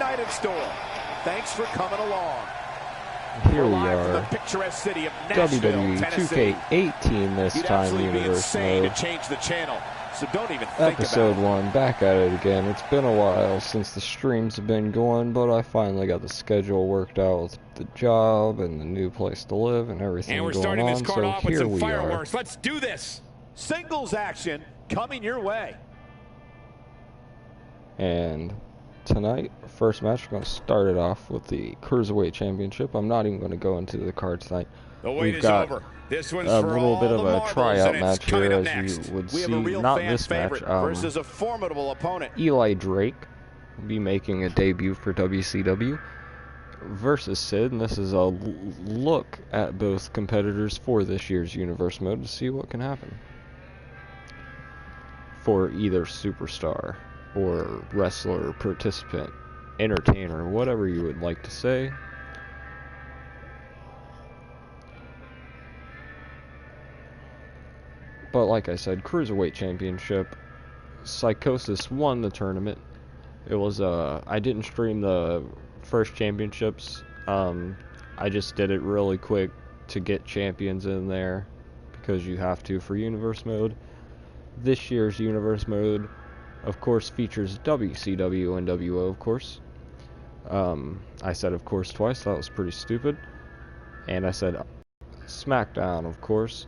night in store. Thanks for coming along. Here we are, the picturesque city of WWE 2k18 this time, Universe Mode. To change the channel, so don't even think Episode 1, back at it again. It's been a while since the streams have been going, but I finally got the schedule worked out with the job and the new place to live and everything going on. And we're starting this card off with some fireworks. Let's do this. Singles action coming your way. And tonight, first match, we're going to start it off with the Cruiserweight Championship. I'm not even going to go into the card tonight. We've got this one's a little bit of a tryout match here, as you would see. Not this match. Versus a formidable opponent. Eli Drake will be making a debut for WCW versus Sid, and this is a look at both competitors for this year's Universe Mode to see what can happen for either superstar or wrestler, participant, entertainer, whatever you would like to say. But like I said, Cruiserweight Championship, Psychosis won the tournament. It was, I didn't stream the first championships. I just did it really quick to get champions in there, because you have to for Universe Mode. This year's Universe Mode, of course, features WCW and nWo, of course. I said of course twice, that was pretty stupid. And I said SmackDown, of course,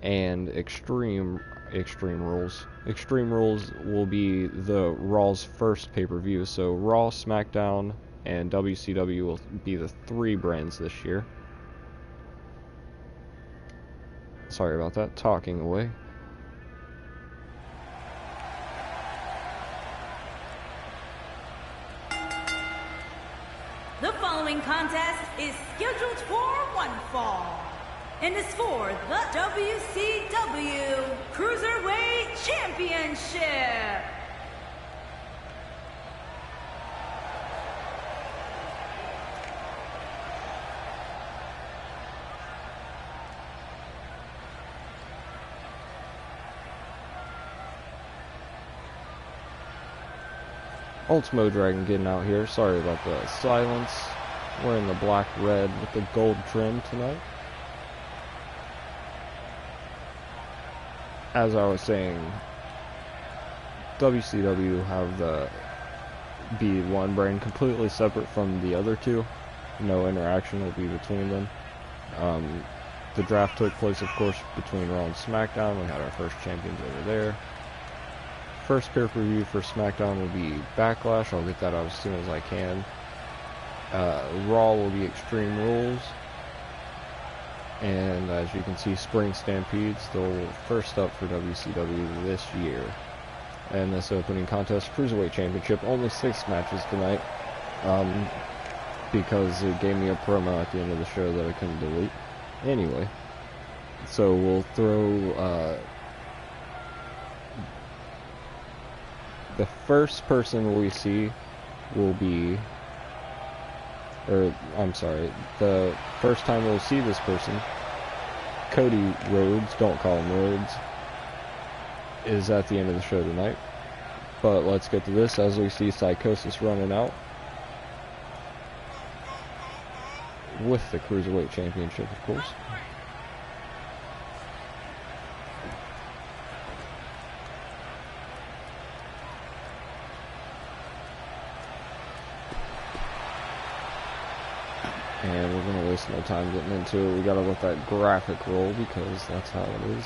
and Extreme Rules. Extreme Rules will be the Raw's first pay-per-view, so Raw, SmackDown, and WCW will be the 3 brands this year. Sorry about that, talking away. The following contest is scheduled for one fall, and is for the WCW Cruiserweight Championship. Ultimo Dragon getting out here. Sorry about the silence. Wearing the black red with the gold trim tonight. As I was saying, WCW have the B1 brand completely separate from the other two. No interaction will be between them. The draft took place, of course, between Raw and SmackDown. We had our first champions over there. First pay-per-view for SmackDown will be Backlash. I'll get that out as soon as I can. Raw will be Extreme Rules. And as you can see, Spring Stampede still first up for WCW this year. And this opening contest, Cruiserweight Championship, only 6 matches tonight. Because it gave me a promo at the end of the show that I couldn't delete. Anyway, so we'll throw the first person we see will be, or I'm sorry, the first time we'll see this person, Cody Rhodes, don't call him Rhodes, is at the end of the show tonight. But let's get to this as we see Psychosis running out with the Cruiserweight Championship, of course. And we're going to waste no time getting into it. We got to let that graphic roll because that's how it is.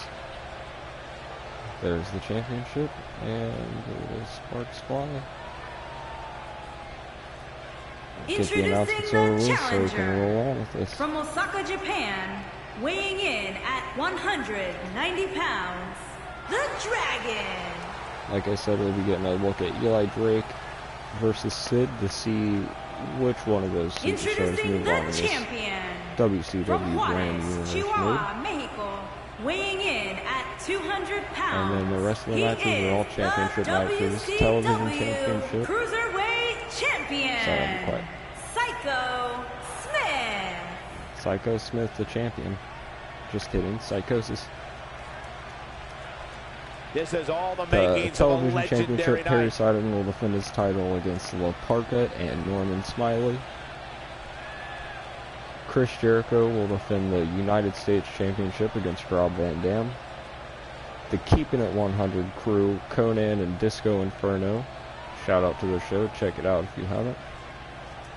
There's the championship, and the sparks fly. Get the announcements over with so we can roll on with this. From Osaka, Japan, weighing in at 190 pounds, the Dragon. Like I said, we'll be getting a look at Eli Drake versus Sid to see which one of those superstars move on in this WCW brand Universe Mode. Mexico, weighing in at 200 pounds. And then the rest of the matches are all championship matches. Television championship. Cruiserweight champion. Sorry, I'm quiet. Psycho Smith. Psycho Smith, the champion. Just kidding. Psychosis. This is all the The makings of a television legendary championship, Perry night. Sidon will defend his title against La Parka and Norman Smiley. Chris Jericho will defend the United States Championship against Rob Van Dam. The Keeping It 100 crew, Conan and Disco Inferno, shout out to their show, check it out if you haven't,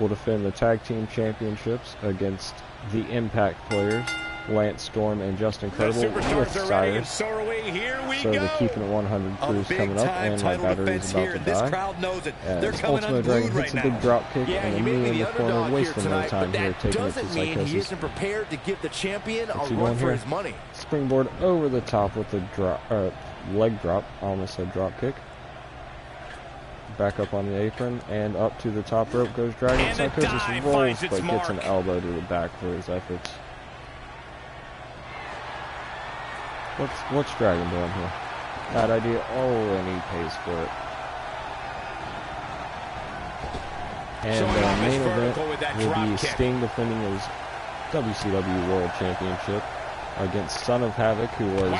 will defend the Tag Team Championships against the Impact players, Lance Storm and Justin Credible with Cyrus. So The Keeping It 100 crew is coming up, and my battery is about to die. As Ultimate Dragon hits a big drop kick, and a knee in the corner, wasting no time here, taking it to Psychosis. Prepared to give the champion What's he doing here? money. Springboard over the top with the leg drop. I almost said drop kick. Back up on the apron and up to the top rope goes Dragon. Psychosis rolls but gets an elbow to the back for his efforts. What's Dragon doing here? Bad idea. Oh, and he pays for it. And the main event will be Sting defending his WCW World Championship against Son of Havoc, who was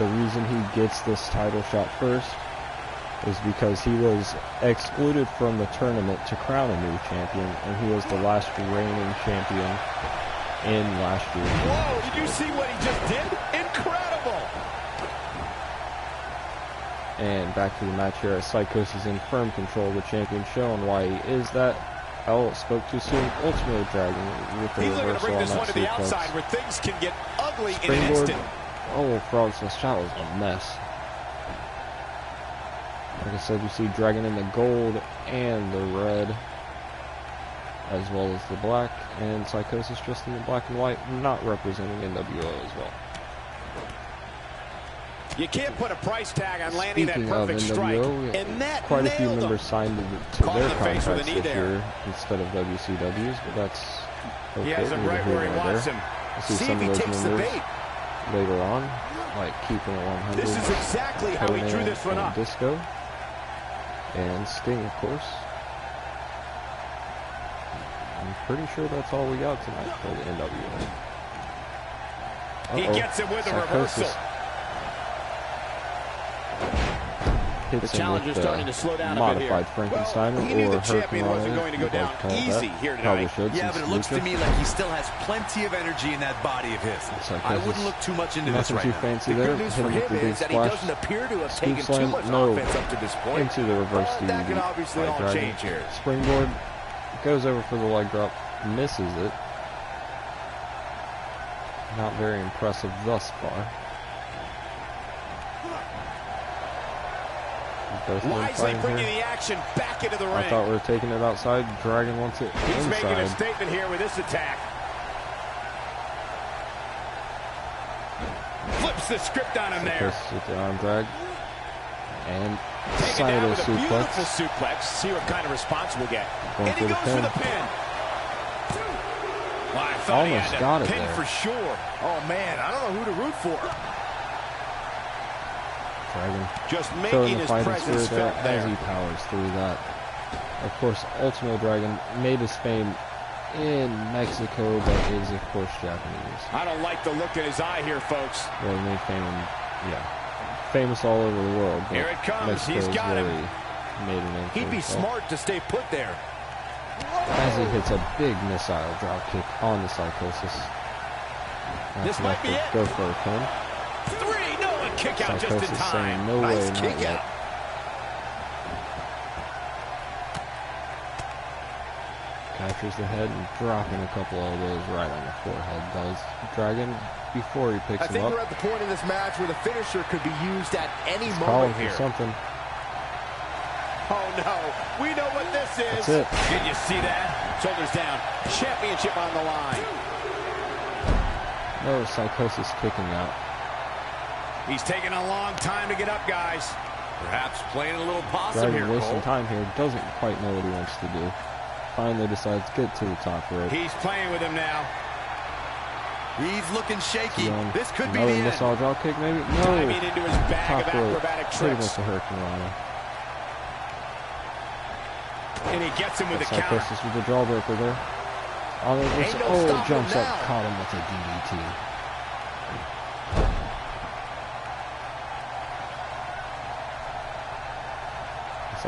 the reason he gets this title shot first, is because he was excluded from the tournament to crown a new champion, and he was the last reigning champion in last year's. Whoa, did you see what he just did? Incredible! And back to the match here as Psychosis in firm control of the champion, showing why he is that. Oh, spoke too soon. Ultimate Dragon with the He's looking to reversal bring on this that one to the suplex. outside where things can get ugly in an Springboard. instant. Oh, frog slash shot was a mess. Like I said, you see Dragon in the gold and the red, as well as the black, and Psychosis just in the black and white, not representing nWo as well. You can't put a price tag on landing Speaking that perfect of strike, nWo, and that quite a few nailed him. members signed to Caught their the face with a contracts knee this there. year instead of WCW's, but that's okay. He has him right where he wants him. I see See some if he of those takes the members bait. later on, like Keeping It 100. This is exactly how he drew Conan this one and up. Disco. And Sting, of course. I'm pretty sure that's all we got tonight for the NWO. He gets it with a Psychosis reversal. hits The him with challenger's the starting to slow down a bit here. modified Frankenstein, Well, he knew or the champion wasn't Hurricane, going to go you down both call it easy that. here Probably tonight. should, Yeah, but since it looks to Lucha. me like he still has plenty of energy in that body of his. I wouldn't look too much into this Nothing right too now. fancy The there. good news Hit for him with him the big is that he splash. doesn't appear to have Scoop taken too slam, much no. offense up to this point. Into the reverse But that can DDT obviously by all Dragon. change here. Springboard goes over for the leg drop, misses it. Not very impressive thus far. Both men Wisely fighting bringing here. the action back into the ring. I thought we were taking it outside. Dragon wants it He's making a inside. statement here with this attack. Flips the script on him there. Psychosis with the arm drag. And Taken down Saito with a beautiful suplex. suplex. See what kind of response we'll get. Going And he for the goes for pin. the pin. Well, I thought he Almost had got the it pin there. for sure. Oh, man, I don't know who to root for. Dragon Just showing making the his fighting presence spirit there felt as there. he powers through that. Of course, Ultimate Dragon made his fame in Mexico, but is of course Japanese. I don't like the look in his eye here, folks. Well, made fame, famous all over the world. But Here it comes. Mexico He's is got where him. he made a name for He'd be himself. smart to stay put there. As he hits a big missile dropkick on the Psychosis. This might be it. Go for a pin. 3, no, a kick out just in Psychosis time. saying no Nice way, not kick yet. out. Captures the head and dropping a couple elbows right on the forehead. Does Dragon before he picks I him think up. we're at the point in this match where the finisher could be used at any Calling moment for here. something. Oh no, we know what this is. That's it. Did you see that? Shoulders down, championship on the line. No, Psychosis kicking out. He's taking a long time to get up, guys. Perhaps playing a little possum Dragon here, wasting Cole. time here. Doesn't quite know what he wants to do. Finally decides to get to the top rope. He's playing with him now. He's looking shaky. Beyond This could be another the end. missile drop kick, maybe? No. Diving into his bag of Top rope. acrobatic Pretty tricks. much a Hurricane Rana. And he gets him with a counter. Psychosis with the jawbreaker there. On the Ain't no oh, stopping jumps him up, now. caught him with a DDT.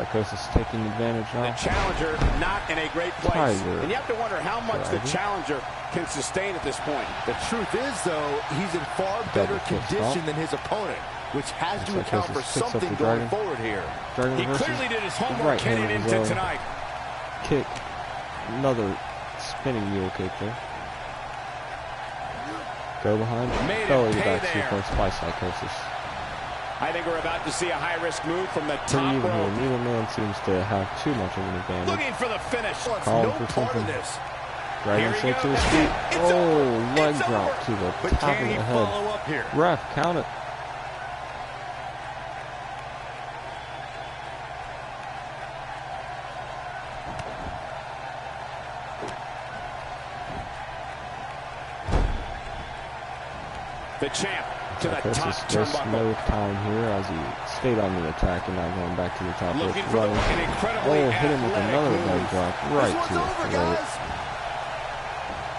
Psychosis taking advantage now. The challenger not in a great place. Tiger. And you have to wonder how much the challenger can sustain at this point. The truth is, though, he's in far better condition than his opponent, which has to account for something going forward here. He clearly did his homework heading into tonight. Kick. Another spinning mule kick there. Go behind. Belly to back suplex by Psychosis. I think we're about to see a high-risk move from the top Pretty even rope. here. Neither man seems to have too much of an advantage. Looking for the finish. Calling for something. Dragon slip to his feet. Oh, leg drop to the top of the head. Ref, count it. The champ to the top Just turnbuckle. no time here as he stayed on the attack and now going back to the top rope. Oh, hit him with another leg drop right to the throat.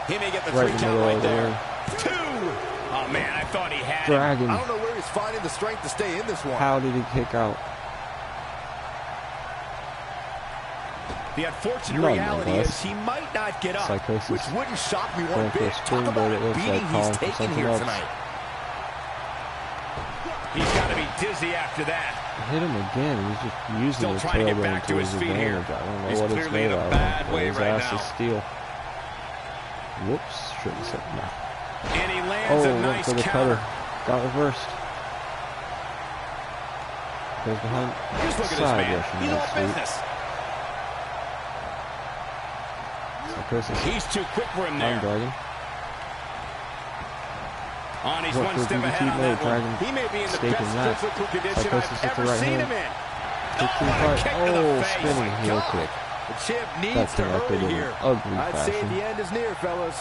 He may get the Right 3 in the count middle right of there. the 2. Oh man, I thought he had Dragon. I don't know where he's finding the strength to stay in this one. How did he kick out? The unfortunate reality is he might not get up, Psychosis. Which wouldn't shock me one Going for a bit. Talk springboard, about it looks beating like he's calling for taking something here else. tonight. He's got to be dizzy after that. Hit him again. He's just using his trying to get tailbone back to his feet here. advantage. I don't know He's what it's clearly made in a out bad of. way His right ass now. is steel. Whoops. Shouldn't have said that. And he lands Oh, a went nice for the counter. cutter. Got reversed. Goes behind. Just look at this Side man. Russian He's leg all sweep. business. Psychosis. He's too quick for him there. Dragon. On, he's What one for step DDT? ahead on No, that one. Dragon He may be in the escaping best that. physical condition Psychosis I've with the ever right seen hand. him in. Kick to the what a right. kick to the Oh, face. spinning heel kick. The champ needs That to connected hurry in here. an ugly I'd say fashion. the end is near, fellas.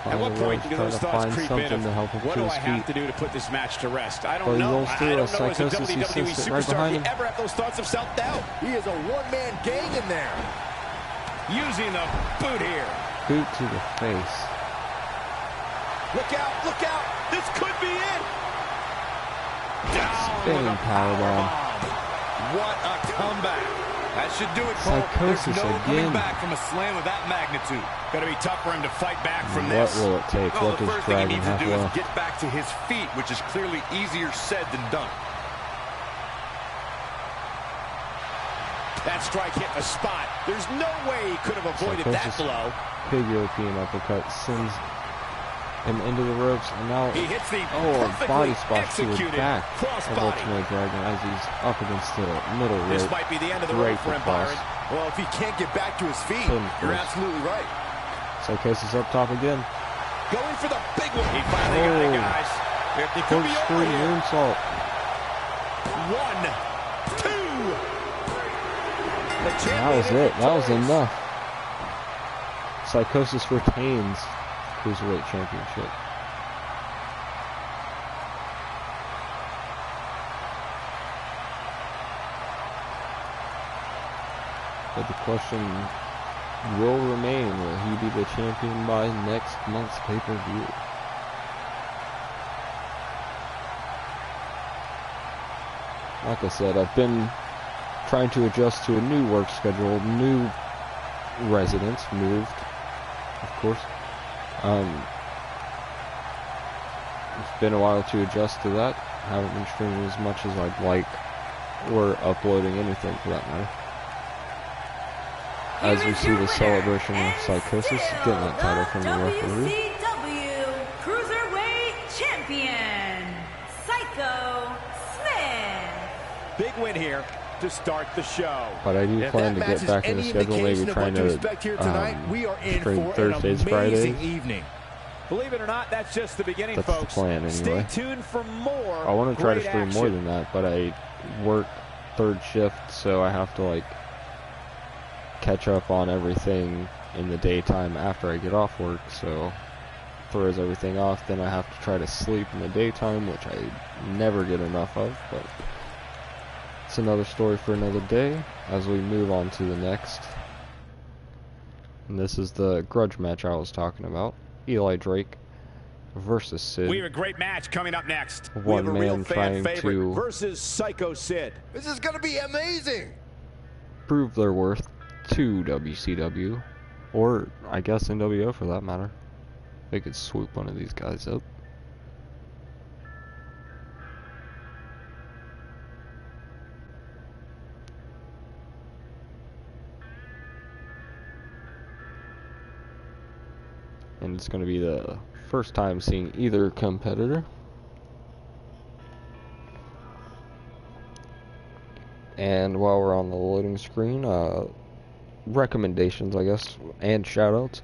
At what point do those thoughts creep in of, to help him what to do his I feet. have to do to put this match to rest? I But don't he know. rolls I through don't a know as a Psychosis. He WWE sits right superstar behind if you him. ever have those thoughts of self-doubt. He is a one-man gang in there. Using the boot here. Boot to the face. Look out, look out. This could be it. Down Spinning with a powerbomb. What a comeback. That should do it, Cole. Psychosis There's no again. coming back from a slam of that magnitude. Going to be tough for him to fight back from What this. will it take? Well, What the does first thing he Dragon needs to have do is left? get back to his feet, which is clearly easier said than done. That strike hit the spot. There's no way he could have avoided that Psychosis. blow. Big European uppercut sends him into the ropes, and now He hits the a body perfectly spot to the executed back of crossbody. Ultimate Dragon as he's up against the middle This rope. might be the end of the Right road for him, across. Byron. Well, if he can't get back to his feet, Boom, you're first. absolutely right. Psychosis up top again. Going for the big one. He finally got it, guys. It could be Corkscrew over here. moonsault. 1, 2. That was it. That was enough. Psychosis retains Cruiserweight Championship. But the question will remain, will he be the champion by next month's pay-per-view? Like I said, I've been trying to adjust to a new work schedule, new residence, moved, of course. It's been a while to adjust to that. Haven't been streaming as much as I'd like, or uploading anything for that matter. As we see the celebration of Psychosis getting that title from the referee. WCW Cruiserweight Champion, Psycho Smith. Big win here to start the show. But I do If plan that to match get is back in the any schedule, maybe indication of trying what to to expect here tonight, we are in stream for Thursdays, an amazing Fridays. evening. Believe it or not, that's just the beginning, That's the folks. plan, anyway. Stay tuned for more. I want to try to great stream action. more than that, but I work third shift, so I have to like catch up on everything in the daytime after I get off work, so throws everything off. Then I have to try to sleep in the daytime, which I never get enough of, but it's another story for another day as we move on to the next. And this is the grudge match I was talking about. Eli Drake versus Sid. We have a great match coming up next. One man trying to versus Psycho Sid. This is going to be amazing. prove their worth to WCW, or I guess nWo for that matter. They could swoop one of these guys up. And it's going to be the first time seeing either competitor. And while we're on the loading screen, recommendations, I guess, and shoutouts.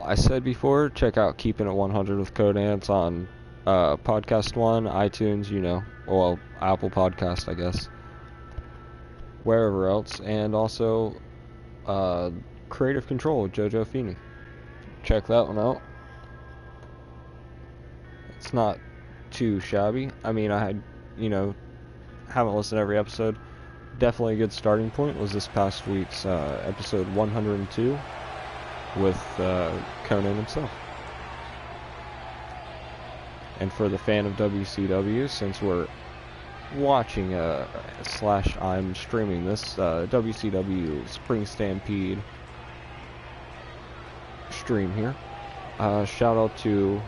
I said before, check out Keeping It 100 with Codance on Podcast One, iTunes, you know, well, Apple Podcast, I guess, wherever else, and also Creative Control with JoJo Feeney. Check that one out. It's not too shabby. I mean, I had, you know, haven't listened to every episode. Definitely a good starting point was this past week's episode 102 with Conan himself. And for the fan of WCW, since we're watching / I'm streaming this WCW Spring Stampede stream here, shout out to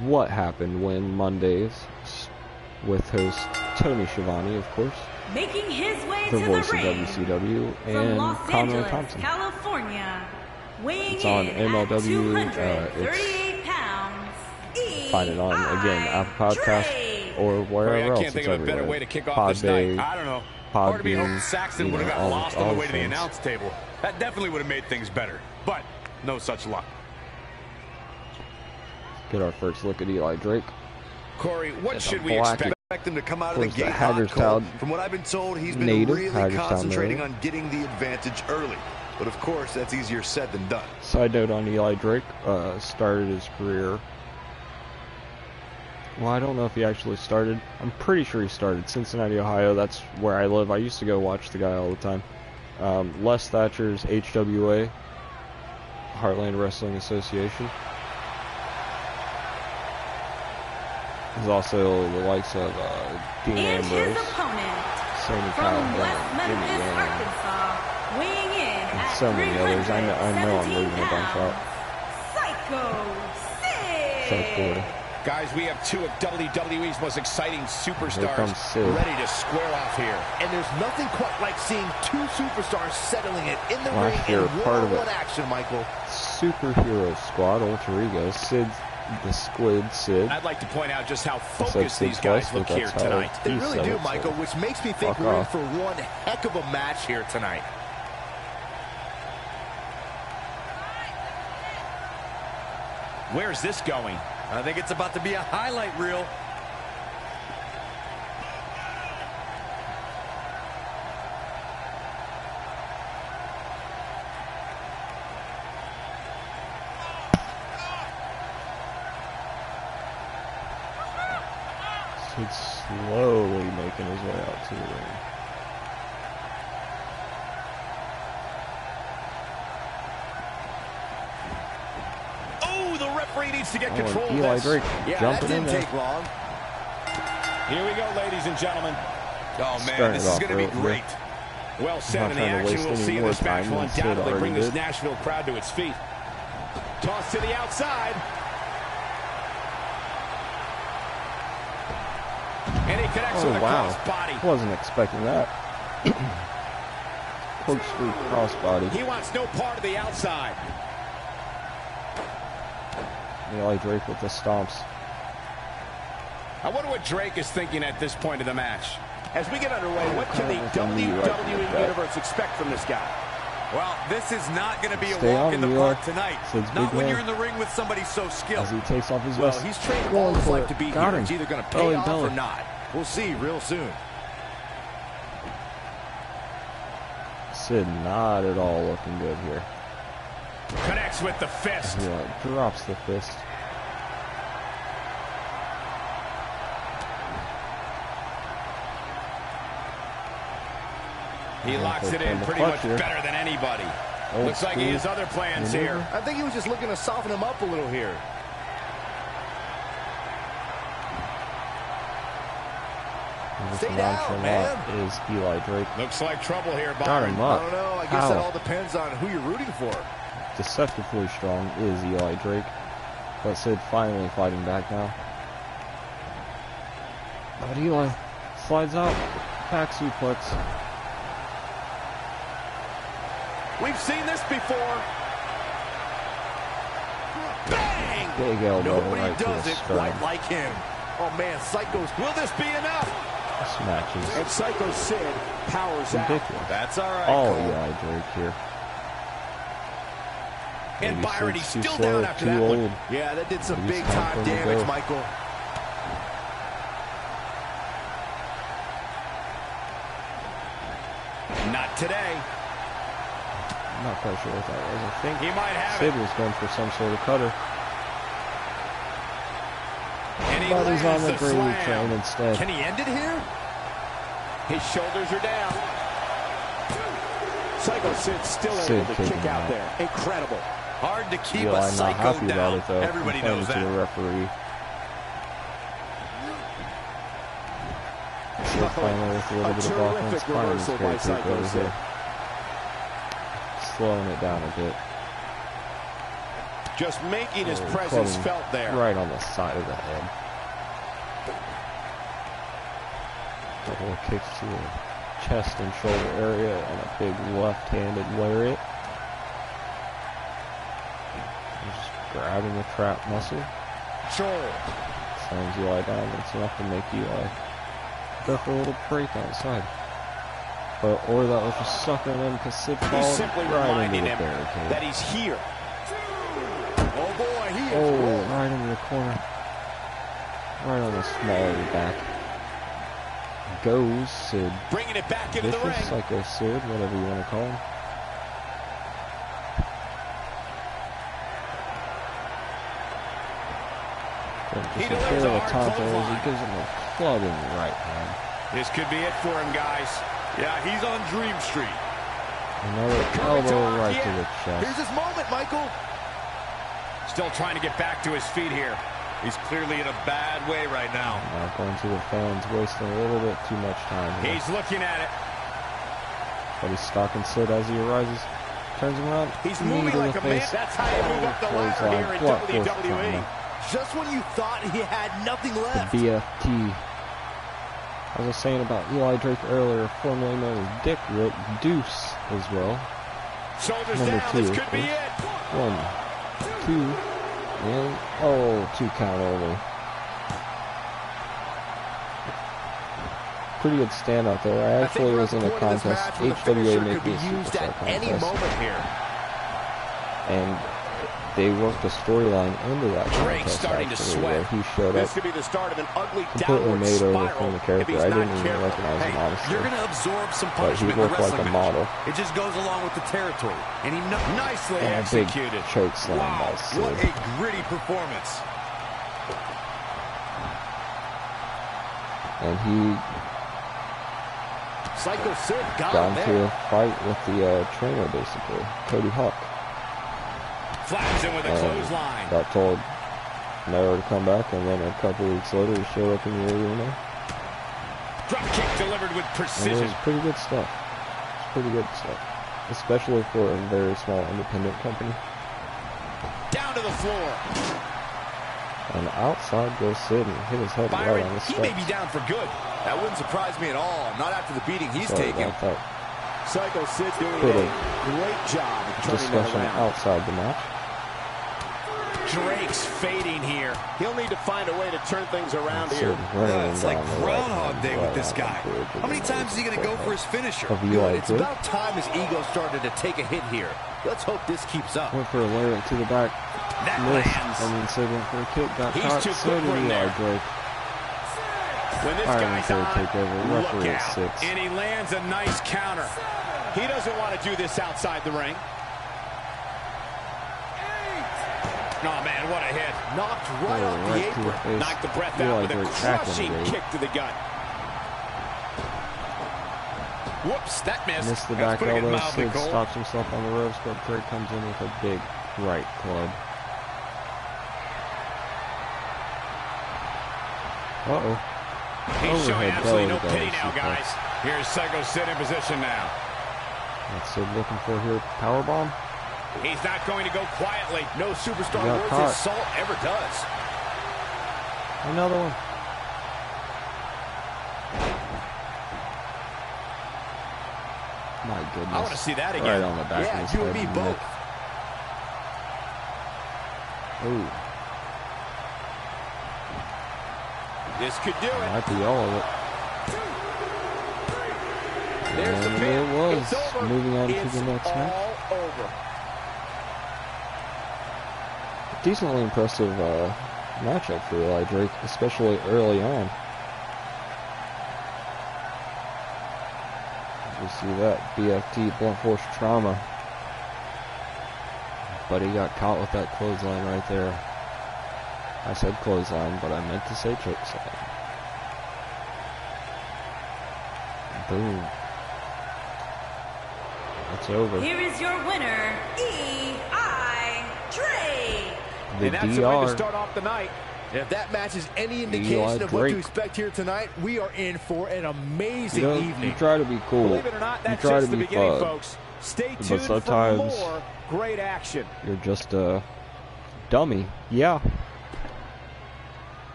What Happened When Mondays with host Tony Schiavone, of course, making his way the to voice the of ring WCW, from and Los Conrad Angeles, Thompson. California, weighing It's on in MLW, at 238 pounds. Find it on, again, Apple Podcast or wherever else. I can't think of a better way to kick off this night. I don't know. Part of me hopes Saxon would have got lost on the way to the announce table. That definitely would have made things better. But no such luck. Get our first look at Eli Drake. Corey, what should we expect? Him to come out of the gate Hagerstown. From what I've been told, he's been native, really concentrating on getting the advantage early. But of course, that's easier said than done. Side note on Eli Drake, started his career. Well, I don't know if he actually started. I'm pretty sure he started Cincinnati, Ohio. That's where I live. I used to go watch the guy all the time. Les Thatcher's HWA, Heartland Wrestling Association. There's also the likes of Dean And Ambrose, his opponent Sammy from Calhoun, West Jimmy Memphis, Yang, Arkansas, weighing in and at so many others. I know I'm 317 leaving a bunch out. Psycho Except Sid. for Guys, we have two of WWE's most exciting superstars Sid. ready to square off here. And there's nothing quite like seeing two superstars settling it in the Last ring year, in part of one-on-one it. action, Michael. Superhero Squad, Alter Ego, Sid, the Squid, Sid. I'd like to point out just how said focused Sid these guys twice, look but here that's how tonight. They he really said do, it, Michael, so which makes me think fuck we're in off. for one heck of a match here tonight. Where's this going? I think it's about to be a highlight reel. Sid's slowly making his way out to the ring. Oh, the referee needs to get Oh, control and of Eli this. Drake Yeah, that jumping in didn't there. take long. Here we go, ladies and gentlemen. Oh, man, Starting this it is off going to be real great. Well said, Not in the trying to action waste we'll any see in more this match time will than Sid undoubtedly already bring this did. Nashville crowd to its feet. Toss to the outside. And he connects with Oh, a wow. crossbody. Wasn't expecting that. Corkscrew crossbody. He wants no part of the outside. Eli Drake with the stomps. I wonder what Drake is thinking at this point of the match. As we get underway, what can the Kinda looking WWE like that. Universe expect from this guy? Well, this is not going to be a Stay walk on, in the Eli. park tonight. Sid's Not big when man. you're in the ring with somebody so skilled. As he takes off his Well, vest. he's trained all Going his for life it. to be Got here. him. It's either going to Belly pay to off belly. or not. We'll see real soon. Sid not at all looking good here. Connects with the fist. He drops the fist. He locks it in pretty much better than anybody. Looks like he has other plans here. I think he was just looking to soften him up a little here. Stay down, man. Is Eli Drake. Looks like trouble here, Byron. Got him up. I don't know. I guess that all depends on who you're rooting for. Deceptively strong is Eli Drake. But Sid finally fighting back now. But Eli slides out. Back suplex. We've seen this before. Bang! Big elbow. Nobody right does to the it sternum. quite like him. Oh man, Psycho's. Will this be enough? This match is And Psycho Sid powers out. ridiculous. That's all right, All Cole. Eli Drake here. And Maybe Byron, Sid's he's too still slow, down after too that old. one. Yeah, that did some Maybe big it's time time for him to damage, go. Michael. Not today. I'm not quite sure what that was. I think He might have Sid it. was going for some sort of cutter. And he But he's on lands the the gravy slam. train instead. Can he end it here? His shoulders are down. Psycho Sid still Sid able to kicking kick out out. there. Incredible. Hard to keep Eli a not Psycho happy about down. it though. Everybody Complaining knows to that. the referee. Sid finally with a little bit of offense. terrific Finding his reversal by great Psycho over Sid. here. Slowing it down a bit. Just making his Oh, presence clubbing felt there. right on the side of the head. Double kicks to the chest and shoulder area and a big left-handed lariat. Just grabbing the trap muscle. Joel. Slams Eli down. It's enough to make Eli go for a little break outside. But or that was just sucking him because Sid He's followed simply right reminding into the him barricade. that he's here. Oh boy, he is Oh, rolling. right into the corner. Right on the small of the back. Goes Sid. Bringing it back into the Vicious ring. Psycho Sid, whatever you want to call him. He Just a delivers pair a of hard taunters. He clothesline. gives him a club in the right hand. This could be it for him, guys. Yeah, he's on Dream Street. Another elbow right to the Here's chest. his moment, Michael. Still trying to get back to his feet here. He's clearly in a bad way right now. Now going to the fans, wasting a little bit too much time here. He's looking at it. But he's stalking Sid as he arises. Turns him around. He's knee moving to like the a man. face. That's how you move up the ladder Clothesline, here in block force WWE. trauma. Just when you thought he had nothing The left. BFT. As I was saying about Eli Drake earlier, formerly known as Dick Rope Deuce as well. Shoulders Number down. two, This of could be course. it. 1, 2, and oh, 2 count only. Pretty good stand out there. I actually was in a contest, HWA Make Me a used Superstar at any contest, moment here. and they worked a storyline into that Drake contest starting to actually, sweat. where he showed up This could be the start of an ugly completely downward made over spiral from the if character. he's I not didn't even careful. recognize him, Hey, honestly. you're going to absorb some But he punishment in a looked like wrestling a match. model. It just goes along with the territory. And he Nicely And a big executed. choke slam Wow, by Sid. what a gritty performance. And he Psycho Sid got got him into there. a fight with the trainer, basically, Cody Hawk. Flags him with a clothesline. Got told never to come back, and then a couple weeks later he showed up in the arena. Drop kick delivered with And it precision. was pretty good stuff. It's pretty good stuff. Especially for a very small independent company. Down to the floor. And outside goes Sid and hit his head right Byron, on the he steps. may be down for good. That wouldn't surprise me at all. Not after the beating he's Sorry taking. about that Psycho Sid doing Bit a of great job of turning that discussion around. outside the match. Drake's fading here. He'll need to find a way to turn things around Sid here. running It's like down the right Groundhog hand, Day with right this on guy. the bridge How many against times is he going to go for his finisher? Of Eli It's Drake. about time his ego started to take a hit here. Let's hope this keeps up. Went for a lariat to the back. That Missed. lands. And then Sid went for a kick. Got He's caught. too So quick did for him Eli there. Drake. When this Iron guy's Sid on, take over. look Referee at out. 6. And he lands a nice counter. He doesn't want to do this outside the ring. Oh, man, what a hit. Knocked right off the Right to the apron. face. Knocked the breath Eli out with a Drake tackling crushing Drake. kick to the gut. Whoops, that missed. Missed the back elbow. Sid stops himself on the ropes, but Kurt comes in with a big right club. Uh-oh. He's showing absolutely no belly pity now, guys. Here's Psycho Sid in position now. That's Sid looking for here. Powerbomb. He's not going to go quietly. No superstar worth his salt ever does. Another one. My goodness. I want to see that again. Right on the back of his you head. and me both. Ooh. This could do it. Might be all of it. There's the And pin. it was. It's over. Moving on It's to the next match. all over. Decently impressive matchup for Eli Drake, especially early on. You see that BFT, blunt force trauma. But he got caught with that clothesline right there. I said clothesline, but I meant to say chokeslam. Boom. It's over. Here is your winner, E.I. Drake. The And that's the way to DR. start off the night. If that match is any indication of what Drake. to expect here tonight, we are in for an amazing You know, evening. you try to be cool. Believe it or not, that's you try just to the be beginning, fun. folks. Stay But tuned for sometimes more great action. You're just a dummy. Yeah.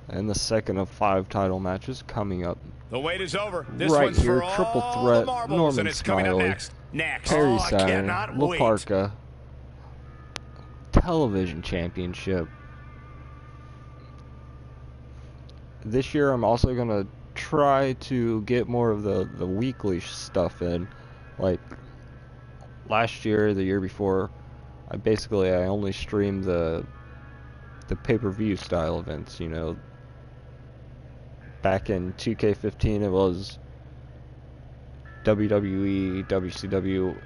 And the second of 5 title matches coming up. The wait is over. This Right one's here, for triple all threat, the marbles, Norman and it's coming up Smiley, next. Perry I Saturn, cannot wait. Laparca, Television Championship. This year I'm also going to try to get more of the weekly stuff in. Like last year, the year before, I only streamed the pay-per-view style events, you know. Back in 2k18 it was WWE, WCW,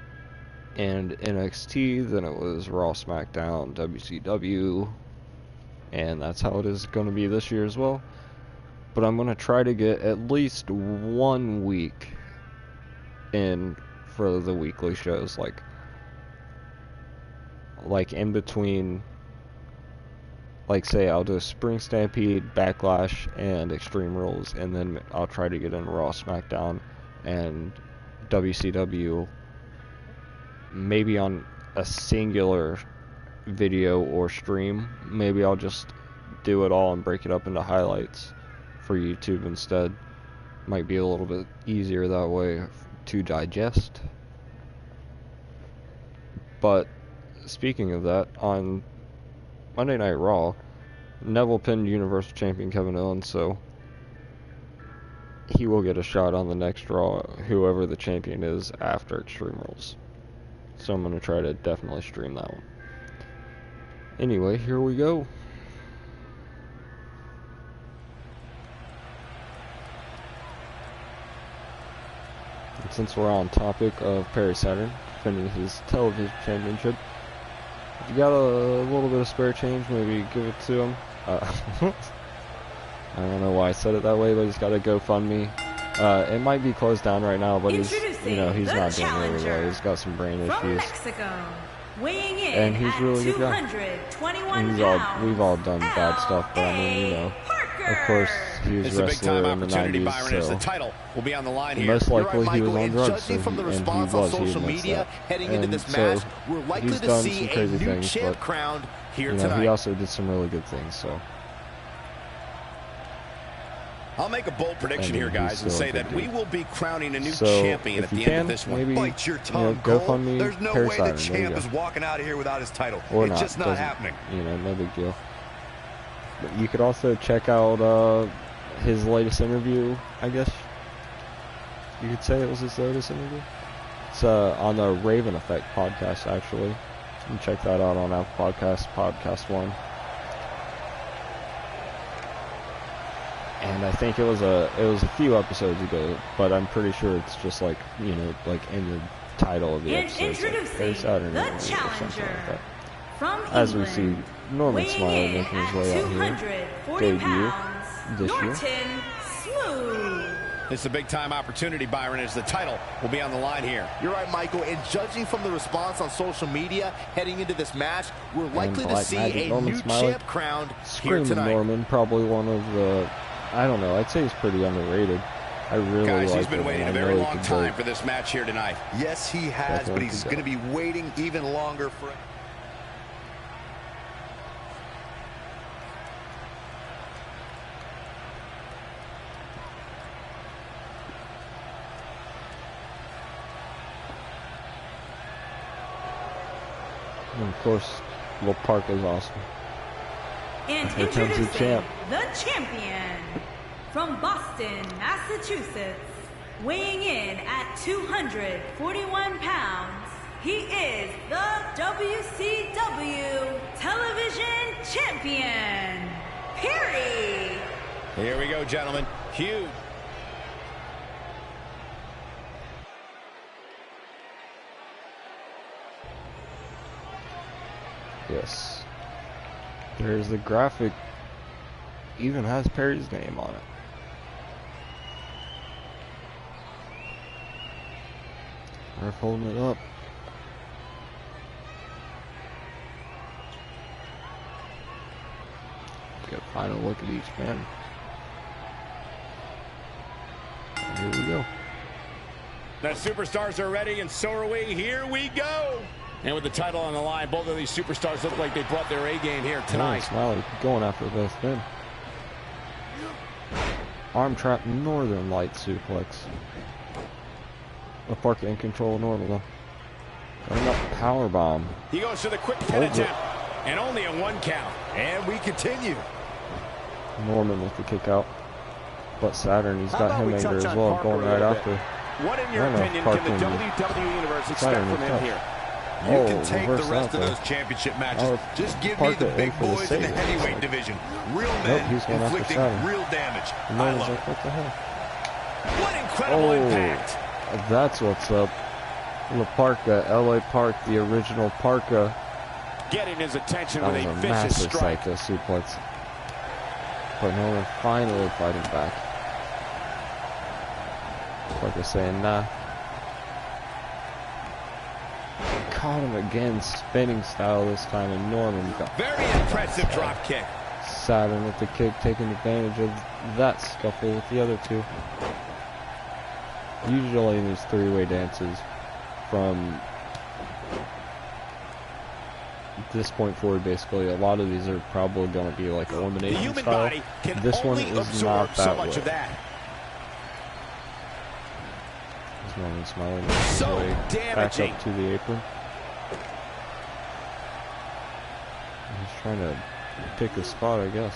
and NXT. Then it was Raw, SmackDown, WCW, and that's how it is going to be this year as well. But I'm going to try to get at least 1 week in for the weekly shows, like in between. Like, say, I'll do Spring Stampede, Backlash, and Extreme Rules, and then I'll try to get in Raw, SmackDown, and WCW, maybe on a singular video or stream. Maybe I'll just do it all and break it up into highlights for YouTube instead. Might be a little bit easier that way to digest. But, speaking of that, on Monday Night Raw, Neville pinned Universal Champion Kevin Owens, so he will get a shot on the next Raw, whoever the champion is after Extreme Rules. So I'm going to try to definitely stream that one. Anyway, here we go. And since we're on topic of Perry Saturn defending his television championship, if you got a little bit of spare change, maybe give it to him. I don't know why I said it that way, but he's got a GoFundMe. It might be closed down right now, but he's not doing really well. He's got some brain issues. Mexico, weighing in And he's at really good guy. 221 And we've all done bad stuff, but I mean, you know, of course, he was It's a a big-time wrestler in the opportunity, 90s, Byron, as the so title will be on the line here. most likely he was Michael, on and drugs, judging from the response on social media heading into this match, we're likely he's to done see some a crazy new things, champ but crowned here you know, tonight. he also did some really good things, so. I'll make a bold prediction here, guys, and say that we will be crowning a new So, champion if at you the end of can, this one. maybe, Bite your tongue, you know, Cole. GoFundMe, There's no Perry way the Saturn, there you champ go. is walking out of here without his title. Or It's not, just not doesn't- happening. You know, no big deal. But you could also check out his latest interview, I guess. You could say it was his latest interview. It's on the Raven Effect podcast, actually. You can check that out on Apple Podcasts, Podcast One. And I think it was a few episodes ago, but I'm pretty sure it's just like, you know, like in the title of the episode, it's like Perry Saturn the interview or something challenger. like that. From as we England, see Norman Smiley making his way out here. Debut this year. It's a big-time opportunity, Byron, as the title will be on the line here. You're right, Michael, and judging from the response on social media heading into this match, we're likely to see a new champ crowned here tonight. Norman, probably one of the, I don't know, I'd say he's pretty underrated. I really Guys, like he's been him, waiting a very long time for this match here tonight. Yes, he has, but he's going to be waiting even longer for... And of course, Will Park is awesome. And Here comes the champ. The champion from Boston, Massachusetts, weighing in at 241 pounds, he is the WCW Television Champion, Perry. Here we go, gentlemen. Huge. Yes. There's the graphic. Even has Perry's name on it. Ref holding it up. Get a final look at each man. And here we go. The superstars are ready, and so are we. Here we go. And with the title on the line, both of these superstars look like they brought their A game here tonight. Smiley going after this then. Arm trap, Northern Light suplex. The Park in control of Norman though. Coming up, power bomb. He goes for the quick pin attempt, and only a 1 count. And we continue. Norman with the kick out. But Saturn, he's got him angered as well, going right after. What, in your opinion, can the WWE Universe expect from him here? You can take the rest of those championship matches. Just give me the big boys in the heavyweight division. Real men inflicting real damage. I love it. Like, what the hell? What incredible impact. That's what's up. La Parka, LA Park, the original Parka. Getting his attention That with was a a vicious massive strike. Psycho suplex. But Norman finally fighting back. Parka saying nah. Caught him again, spinning style this time, and Norman got very impressive drop kick. Saturn with the kick, taking advantage of that scuffle with the other two. Usually in these three-way dances, from this point forward, basically, a lot of these are probably going to be like elimination style. This one is not that way. This Norman smiling his way back up to the apron. He's trying to pick a spot, I guess.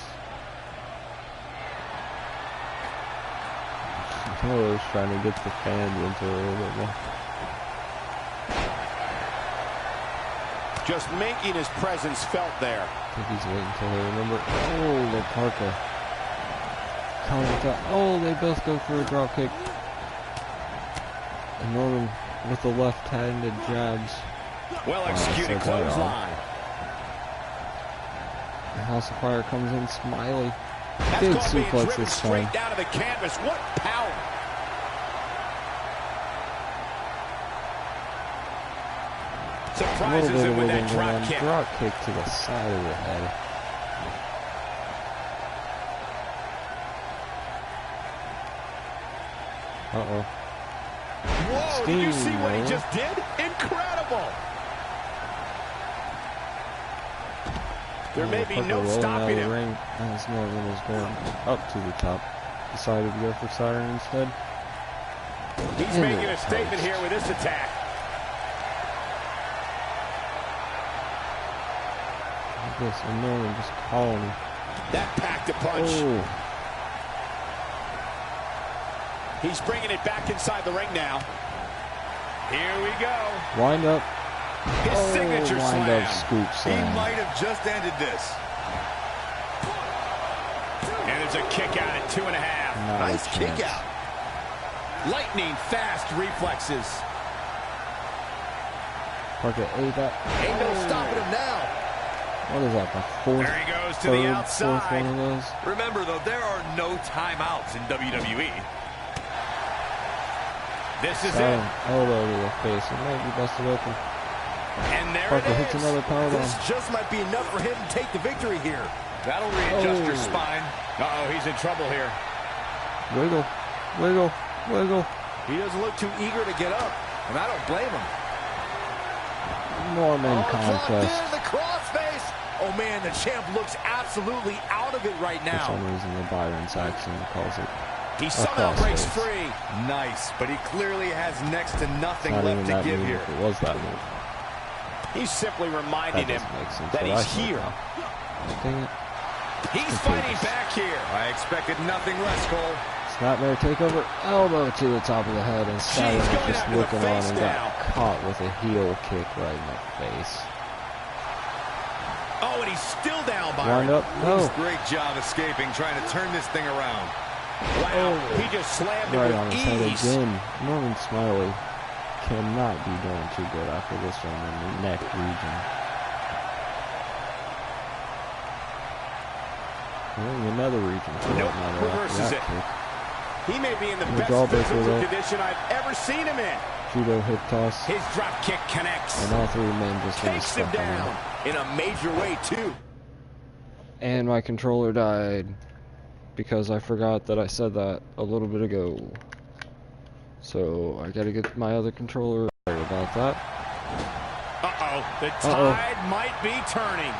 He's trying to get the fans into it a little bit more. Just making his presence felt there. I think he's waiting until they remember. Oh, the Parka. Oh, they both go for a drop kick. And Norman with the left-handed jabs. Well executed clothesline. House of Fire comes in, Smiley. Big suplex this time. Straight down to the canvas. What power! Surprises him with that drop kick. Drop kick to the side of the head. Uh-oh. Whoa, did you see what he just did? Incredible! There may be no stopping him. Ring as Norman is going up to the top. Decided to go for Saturn instead. He's making a statement here with this attack. Like this, and Norman just calling him. That packed a punch. Oh. He's bringing it back inside the ring now. Here we go. Wind up. His signature wind slam. Up scoop slam. He might have just ended this. And there's a kick out at 2.5. Nice kick out. Lightning fast reflexes. Parker ate that. Ain't no stopping him now. What is that, the fourth? There he goes to the outside. Fourth one of those? Remember, though, there are no timeouts in WWE. This is it. Elbow to the face. It might be busted open. And there Parker it is. hits another powerbomb. This just might be enough for him to take the victory here. That'll readjust your spine. Uh-oh, he's in trouble here. Wiggle, wiggle, wiggle. He doesn't look too eager to get up, and I don't blame him. Norman contest. In the crossface. Oh man, the champ looks absolutely out of it right now. For some reason, the Byron Saxon calls it. He somehow breaks free. Nice, but he clearly has next to nothing Not left even to that give move here. if it was that move. He's simply reminding him that he's here. Dang it. He's fighting back here. I expected nothing less, Cole. Snapmare takeover, elbow to the top of the head, and Saturn just looking on and got caught with a heel kick right in the face. Oh, and he's still down, Byron. Wind up, no. Great job escaping, trying to turn this thing around. Wow, he just slammed Right it on with his head ease. again. Norman Smiley cannot be doing too good after this one in the neck region. Well, another region for that matter after that kick. He may be in the And best physical condition I've ever seen him in. Judo hip toss. His drop kick connects. And all three men just takes him down in a major way too. And my controller died because I forgot that I said that a little bit ago. So I gotta get my other controller. Sorry about that. Uh-oh, the tide might be turning.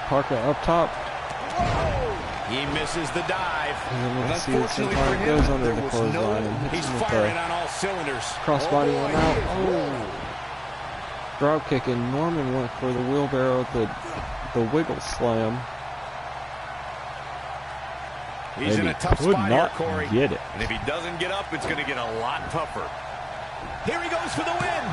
Parker up top. Whoa! He misses the dive. And unfortunately for him, goes under the clothesline and hits he's him with firing the on all cylinders. crossbody one out. Oh! Drop kick, and Norman went for the wheelbarrow, the wiggle slam. He's in a tough spot here, Corey. Get it. And if he doesn't get up, it's going to get a lot tougher. Here he goes for the win.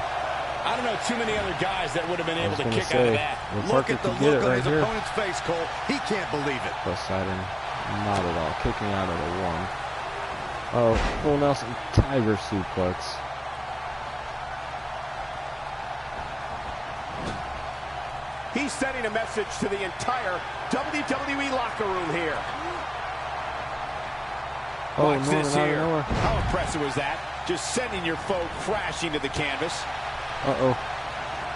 I don't know too many other guys that would have been able to kick out of that. Look at the look on his opponent's face, Cole. He can't believe it. Plus Saturn, not at all. Kicking out of the one. Oh, full Nelson Tiger suplex. He's sending a message to the entire WWE locker room here. Oh, watch this here. Nowhere. How impressive was that? Just sending your foe crashing to the canvas. Uh-oh.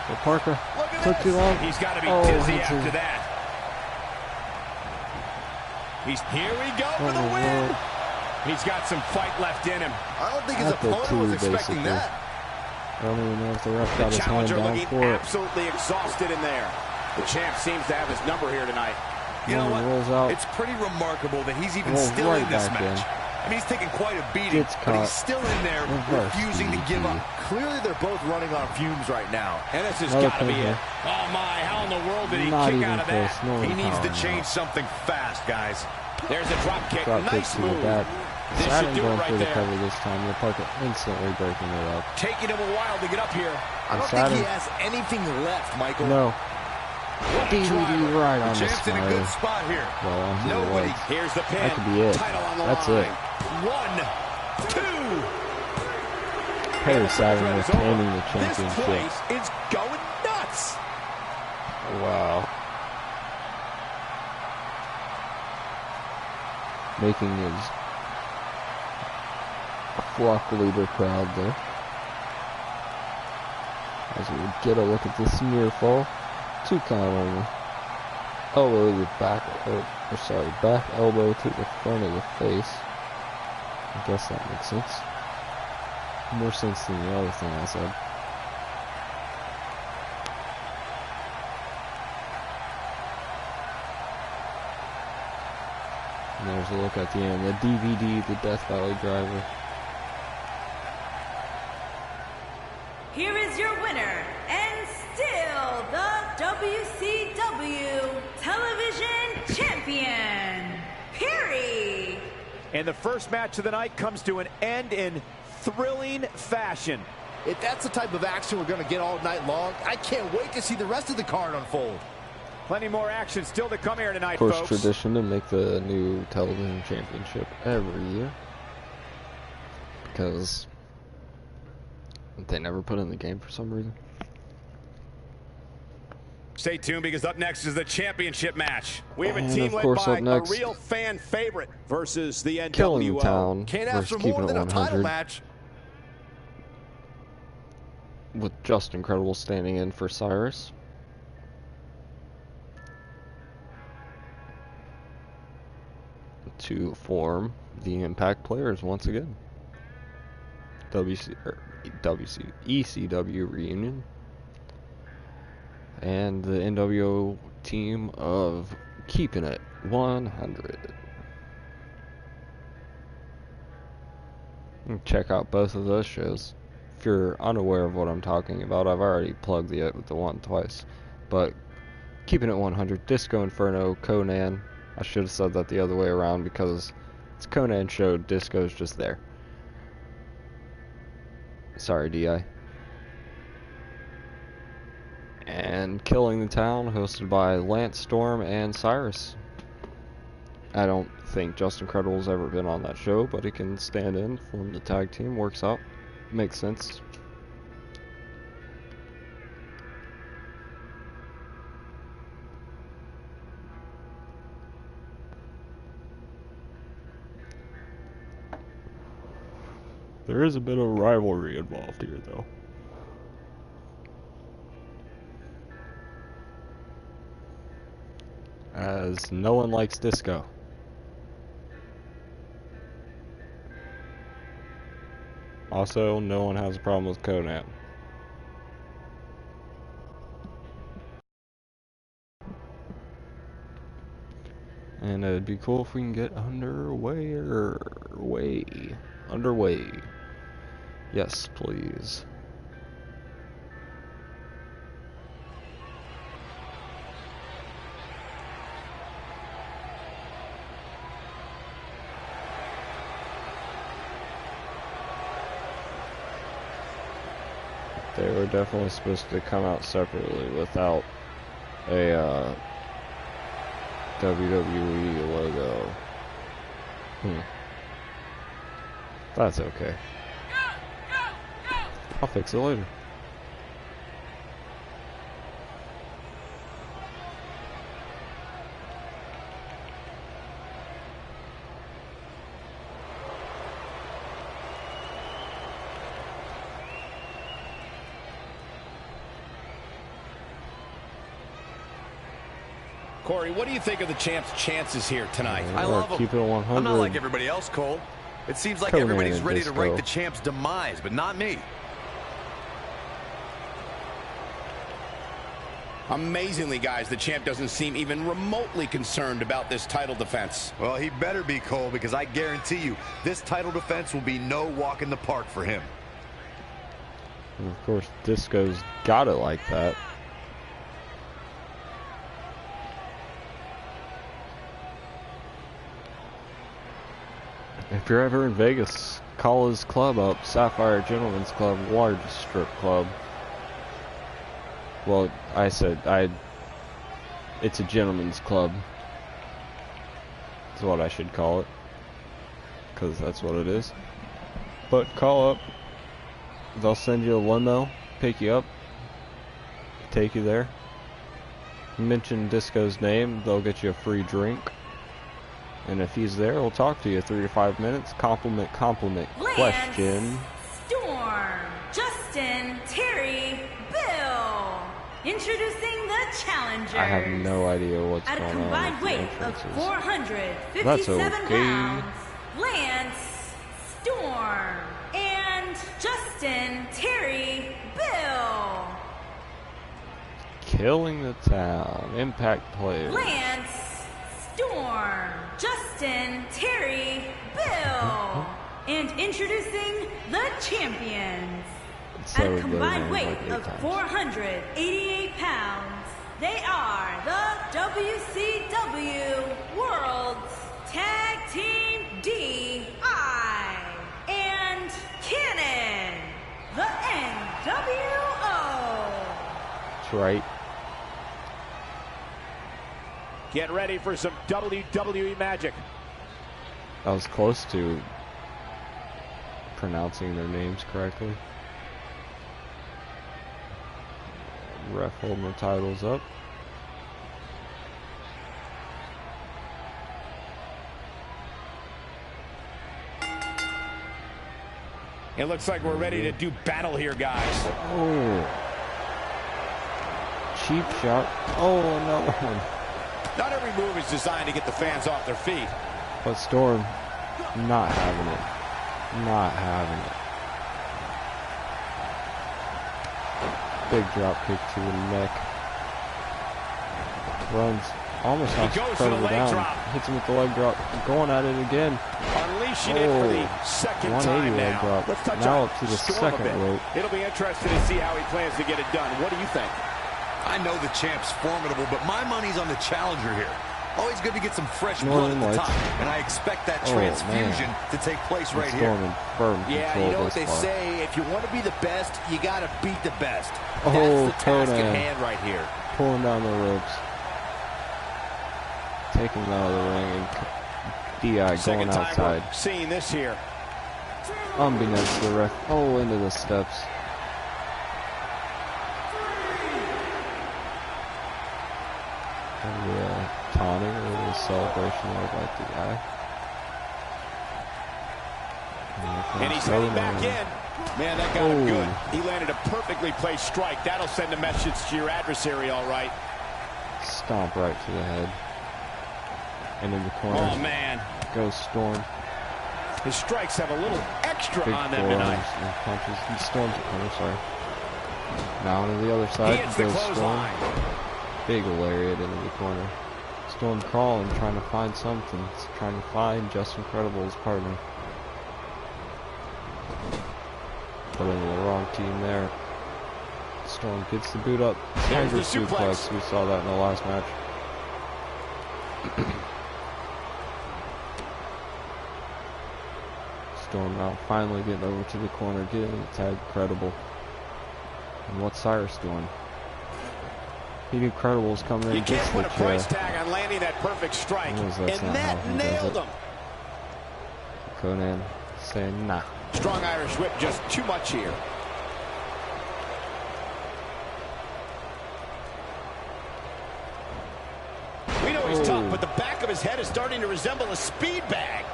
Well, Parker took too long. He's got to be dizzy after that. Here we go for the win. He's got some fight left in him. I don't think his opponent was expecting that. I don't even know if the ref got his hand down for it. Absolutely exhausted in there. The champ seems to have his number here tonight. You know what? Rolls out. It's pretty remarkable that he's even still in this match. I mean, he's taking quite a beating, but he's still in there refusing to give up. Clearly, they're both running on fumes right now. And this has got to be it. Oh, my. How in the world did he kick out of that? He needs to change something fast, guys. There's a drop kick. Nice move. This should do it right there. Cover this time. The Parker instantly breaking it up. Taking him a while to get up here. I don't think he has anything left, Michael. No. DVD right on the champ's in a good spot here. Well, on nobody. Here's the pin. That could be it. Title on the That's line. it. 1, 2. Perry Saturn retaining the championship. This place is going nuts. Wow. Making his flock leader proud there. As we get a look at this near fall. 2 count only. Elbow to the back, back elbow to the front of the face. I guess that makes sense. More sense than the other thing I said. And there's a look at the end. The DVD, the Death Valley Driver. Here is your winner, and still the WCW Television Champion, Perry. And the first match of the night comes to an end in thrilling fashion. If that's the type of action we're going to get all night long, I can't wait to see the rest of the card unfold. Plenty more action still to come here tonight, Of course, folks. tradition to make the new television championship every year. Because they never put in the game for some reason. Stay tuned, because up next is the championship match. We have a And team of led course, by up next, a real fan favorite versus the nWo. Killing the Town Can't ask versus for Keeping more It than a title 100. match. With Just Incredible standing in for Cyrus. To form the Impact Players once again. ECW reunion. And the nWo team of Keeping It 100. Check out both of those shows. If you're unaware of what I'm talking about, I've already plugged the one twice. But Keeping It 100, Disco Inferno, Conan. I should have said that the other way around because it's a Conan show, Disco's just there. Sorry, DI. And Killing the Town, hosted by Lance Storm and Cyrus. I don't think Just Incredible's ever been on that show, but he can stand in, form the tag team, works out. Makes sense. There is a bit of rivalry involved here, though. As no one likes Disco. Also, no one has a problem with Conan. And it'd be cool if we can get underway. Yes, please. They were definitely supposed to come out separately without a WWE logo. That's okay. I'll fix it later. Corey, what do you think of the champ's chances here tonight? I love Keep it 100. I'm not like everybody else, Cole. It seems like Conan everybody's and ready to Disco. write the champ's demise, but not me. Amazingly, guys, the champ doesn't seem even remotely concerned about this title defense. Well, he better be, Cole, because I guarantee you this title defense will be no walk in the park for him. And of course, Disco's got it like that. If you're ever in Vegas, call his club up, Sapphire Gentlemen's Club, largest strip club. Well, it's a gentleman's club. That's what I should call it, because that's what it is. But call up, they'll send you a limo, pick you up, take you there. Mention Disco's name, they'll get you a free drink. And if he's there, he'll talk to you 3 to 5 minutes. Compliment, question. Storm, Justin, Terry, Bill. Introducing the challengers. I have no idea what's going on. At a combined weight of 457 pounds, Lance, Storm, and Justin, Terry, Bill. Killing the Town, Impact Players. Lance, Storm, Justin, Terry, Bill. And introducing the champions. At a combined weight of 488 pounds, they are the WCW World's Tag Team DI and Cannon, the nWo. That's right. Get ready for some WWE magic. I was close to pronouncing their names correctly. Ref holding the titles up. It looks like we're ready to do battle here, guys. Oh. Cheap shot. Oh, another one. Not every move is designed to get the fans off their feet. But Storm, not having it. Not having it. Big drop kick to the neck. Runs. Almost knocks Credible down. Drop. Hits him with the leg drop. Going at it again. Unleashing it for the second time now. Leg drop. Let's touch now on up to the Storm second rope. It'll be interesting to see how he plans to get it done. What do you think? I know the champ's formidable, but my money's on the challenger here. Always good to get some fresh blood at the top, and I expect that transfusion to take place right here. Yeah, you know what they say, if you want to be the best, you got to beat the best. Oh, that's the task at hand right here. Pulling down the ropes. Taking him out of the ring, and DI going outside. Seeing this here. Unbeknownst to the ref. Oh, into the steps. And the taunting or the celebration of like the guy. And he's heading back in. Man, that got him good. He landed a perfectly placed strike. That'll send a message to your adversary, all right. Stomp right to the head. And in the corner. Oh, man. Goes Storm. His strikes have a little extra Big on them tonight. And punches. He storms the corner, sorry. Now to the other side. Goes Storm. Big lariat into the corner. Storm crawling, trying to find something. Trying to find Justin Credible's partner. Put into the wrong team there. Storm gets the boot up. Tiger suplex. We saw that in the last match. Storm now finally getting over to the corner, getting the tag Credible. And what's Cyrus doing? He knew Credible was coming in. You can't put a price tag on landing that perfect strike, and that nailed him. Conan saying nah. Strong Irish whip, just too much here. We know he's tough, but the back of his head is starting to resemble a speed bag.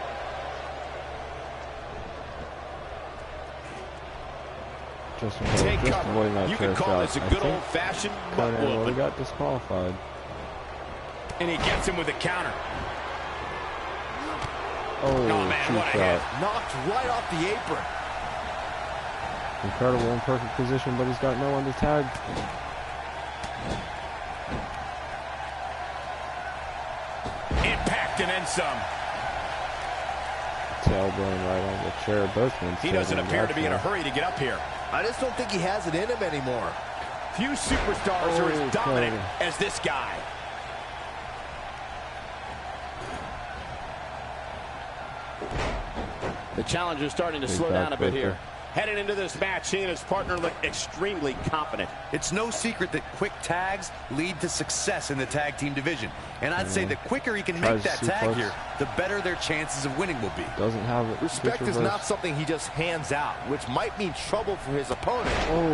Just avoiding that you could call this a good old-fashioned butt whooping. He got disqualified. And he gets him with a counter. Oh, man, what a hit. Knocked right off the apron. Incredible in perfect position, but he's got no one to tag. Impact and then some. Tailbone right on the chair. Both men. He doesn't appear to be in a hurry to get up here. I just don't think he has it in him anymore. Few superstars are as dominant as this guy. The challenger's starting to slow down a bit here. Heading into this match, he and his partner look extremely confident. It's no secret that quick tags lead to success in the tag team division. And I'd say the quicker he can make that tag here, the better their chances of winning will be. Doesn't have it. Respect is not something he just hands out, which might mean trouble for his opponent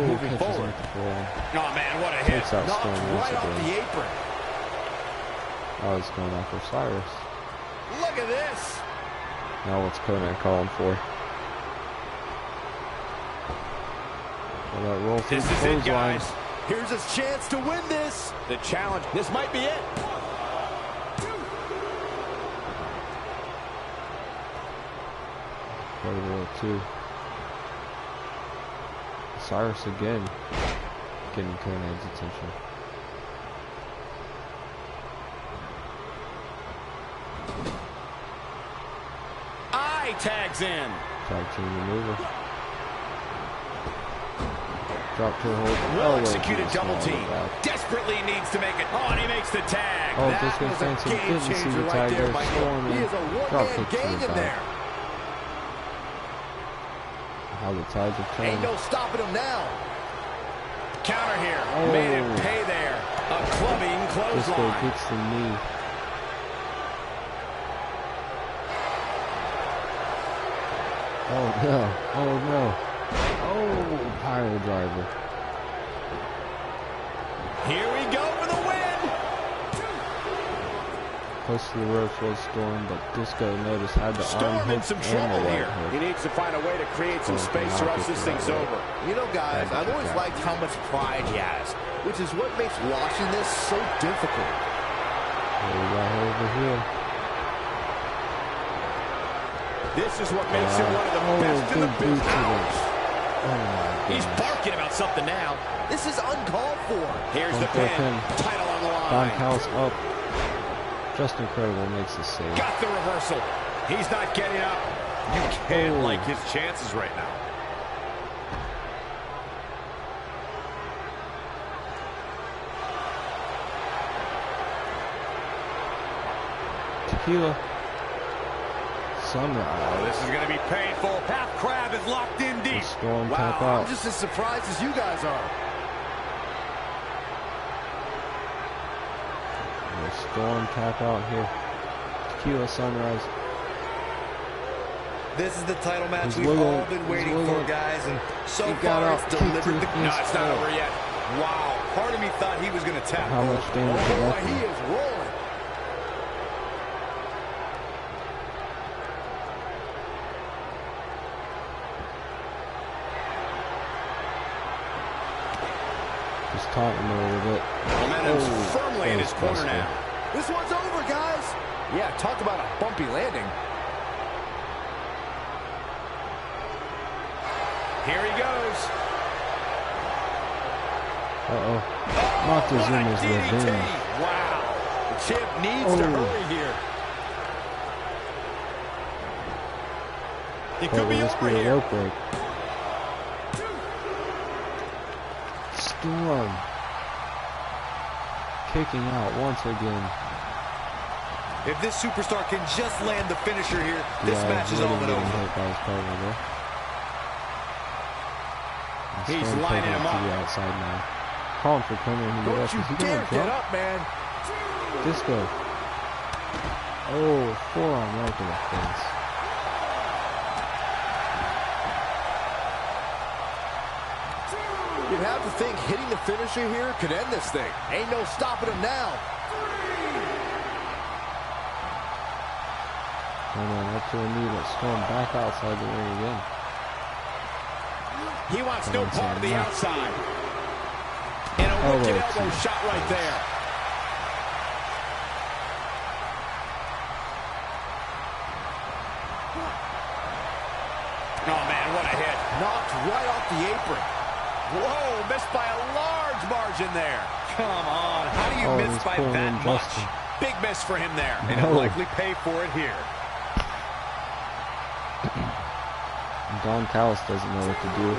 moving forward. Oh, man, what a hit. Knocked right off the apron. Oh, he's going after Cyrus. Look at this. Now what's Conan calling for? Well, this is it, guys. Here's his chance to win this. The challenge. This might be it. Credible too. Cyrus again, getting Conan's attention. Tags in. Tag team maneuver. Drop to a hold. Well executed double team. Desperately needs to make it. Oh, and he makes the tag. Oh, Disco Stanson didn't see the tag there. Storm He is a one-man gang in there. How the tides have turned. Ain't no stopping him now. Counter here. Made him pay there. A clubbing clothesline. Disco gets the knee. Oh no, oh no. Oh, pile driver. Here we go for the win. Close to the ropes was Storm, but Disco noticed had the arm hook in some trouble and the here. right He hook. needs to find a way to create some space or else this thing's over. You know, guys, I've always liked how much pride he has, which is what makes watching this so difficult. What we got over here? This is what makes him one of the best in the business. He's barking about something now. This is uncalled for. Here's the pin. Title on the line. Don Callis up. Just Incredible makes the save. Got the reversal. He's not getting up. You can't like his chances right now. Tequila. Sunrise. Oh, this is going to be painful. Half Crab is locked in deep. Storm tap out. I'm just as surprised as you guys are. Storm tap out here. Tequila Sunrise. This is the title match we've all been waiting for, guys, and so far it's delivered the... No, it's not over yet. Wow, part of me thought he was going to tap. How much damage Oh, did boy, that he do? is rolling. Just taunting him a little bit. Momentum's firmly in his corner now. This one's over, guys. Yeah, talk about a bumpy landing. Here he goes. Uh-oh. Montezuma's revenge. Wow. The champ needs to hurry here. He could be over a here. rope break. Storm. Kicking out once again. If this superstar can just land the finisher here, this match is all but over. He's lining him up. To the outside now. Calling for Connor in the Don't you dare get up, man. Disco. Oh, forearm right in the face. You'd have to think hitting the finisher here could end this thing. Ain't no stopping him now. And then up to the knee, but Storm back outside the ring again. He wants no part of the outside. And a wicked elbow shot right there. Oh, man, what a hit. Knocked right off the apron. Whoa, missed by a large margin there. Come on, how do you miss by that much? Big miss for him there. And he'll likely pay for it here. Don Callis doesn't know what to do.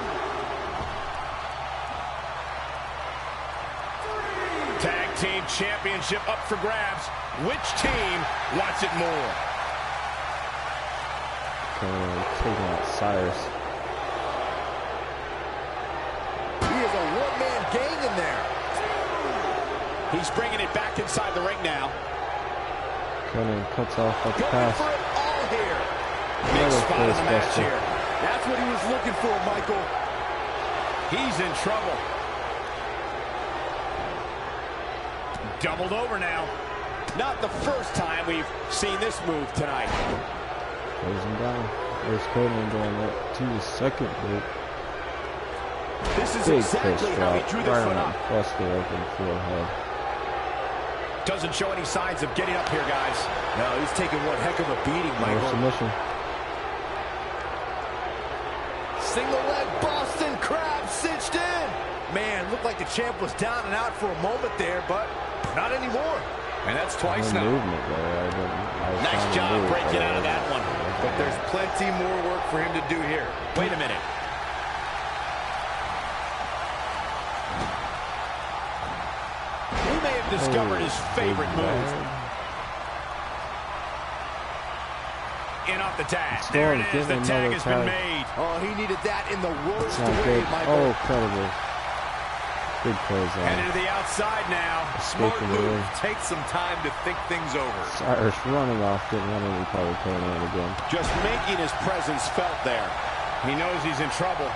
Tag team championship up for grabs. Which team wants it more? Taking out Cyrus. He is a one-man gang in there. He's bringing it back inside the ring now. Conan cuts off at the Going pass. for it all here. Big Another spot in the match facebuster. here. That's what he was looking for, Michael. He's in trouble. Doubled over now. Not the first time we've seen this move tonight. Close him down. There's Conan going up to the second rope. This is Big exactly fist how he drop. drew this Right one on up. busted open forehead. Doesn't show any signs of getting up here, guys. No, he's taking one heck of a beating, No Michael. submission. Single leg Boston Crab cinched in. Man, looked like the champ was down and out for a moment there, but not anymore. And that's twice No now. movement there. Nice job breaking out of that one. But there's plenty more work for him to do here. Wait a minute. He may have discovered his favorite move. In off the tag. There it is. The tag has been made. Oh, he needed that in the worst It's not way, good. Michael. Oh, incredible. Big plays Headed out. to the outside now. Smart Escaping the move. ring. Take some time to think things over. Cyrus running off, didn't want any part of Conan again. Just making his presence felt there. He knows he's in trouble.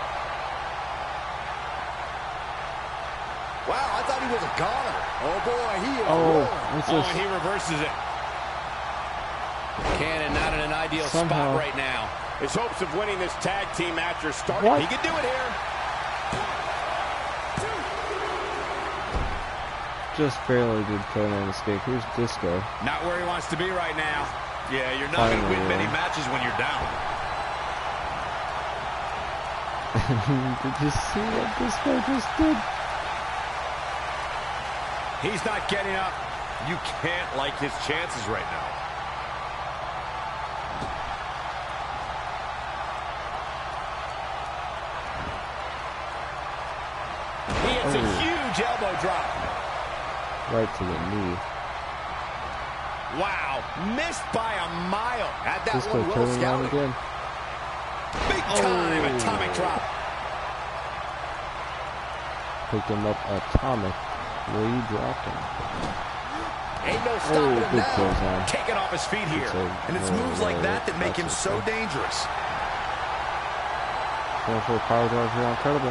Wow, I thought he was a goner. Oh, boy, he is Oh, rolling. it's Oh, just and he reverses it. Cannon not in an ideal spot right now. His hopes of winning this tag team match are starting. He can do it here. Just barely did Conan escape. Here's Disco. Not where he wants to be right now. Yeah, you're not going to win many matches when you're down. Did you see what Disco just did? He's not getting up. You can't like his chances right now. He hits a huge elbow drop. Right to the knee. Wow, missed by a mile. Had that Disco one well turning on scouted. again. Big time atomic drop. Picked him up atomic. Where he dropped him. Ain't no stopping him big now. clothesline. Taking off his feet here. And it's moves like that that make him so dangerous. Going for a power drive here, incredible.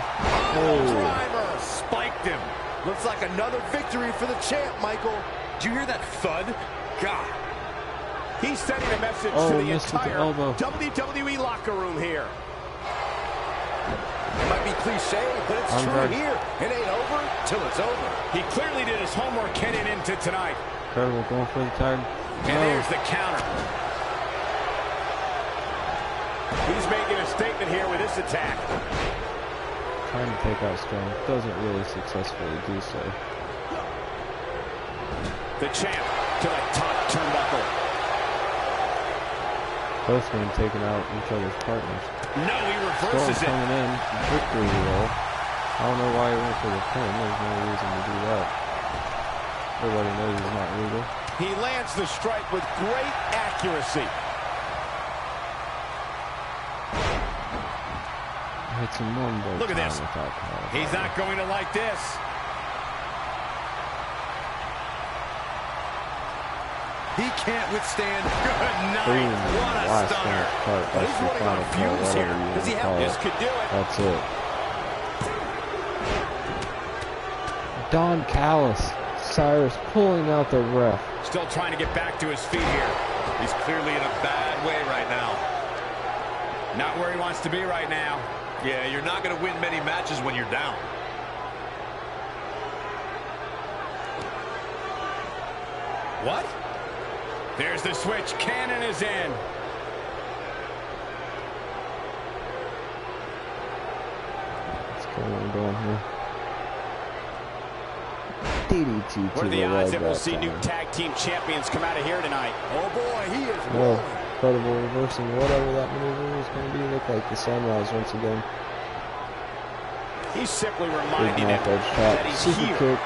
Driver spiked him. Looks like another victory for the champ, Michael. Did you hear that thud? God. He's sending a message to the entire WWE locker room here. It might be cliche, but it's true here. It ain't over till it's over. He clearly did his homework heading into tonight. Incredible, going for the tag. And there's the counter. He's making a statement here with this attack. Trying to take out Strong. Doesn't really successfully do so. The champ to the top turnbuckle. Both men taking out each other's partners. No, he reverses it. Coming in, victory roll. I don't know why he went for the pin. There's no reason to do that. Everybody knows he's not legal. He lands the strike with great accuracy. Hits him one more Look at time this. without power. He's not going to like this. He can't withstand. Good night. Boom. What a Last stunner. He's running on fumes here. Does he have This could do it. That's it. Don Callis. Cyrus pulling out the ref. Still trying to get back to his feet here. He's clearly in a bad way right now. Not where he wants to be right now. Yeah, you're not going to win many matches when you're down. What? There's the switch. Cannon is in. What's going on here? DDT to What are the the odds leg that we'll that see time. new tag team champions come out of here tonight? Oh boy, he is Well, incredible reversing whatever that maneuver is going to be. Look like the sunrise once again. He's simply Big reminding him knife edge that chop. he's Super here. kick.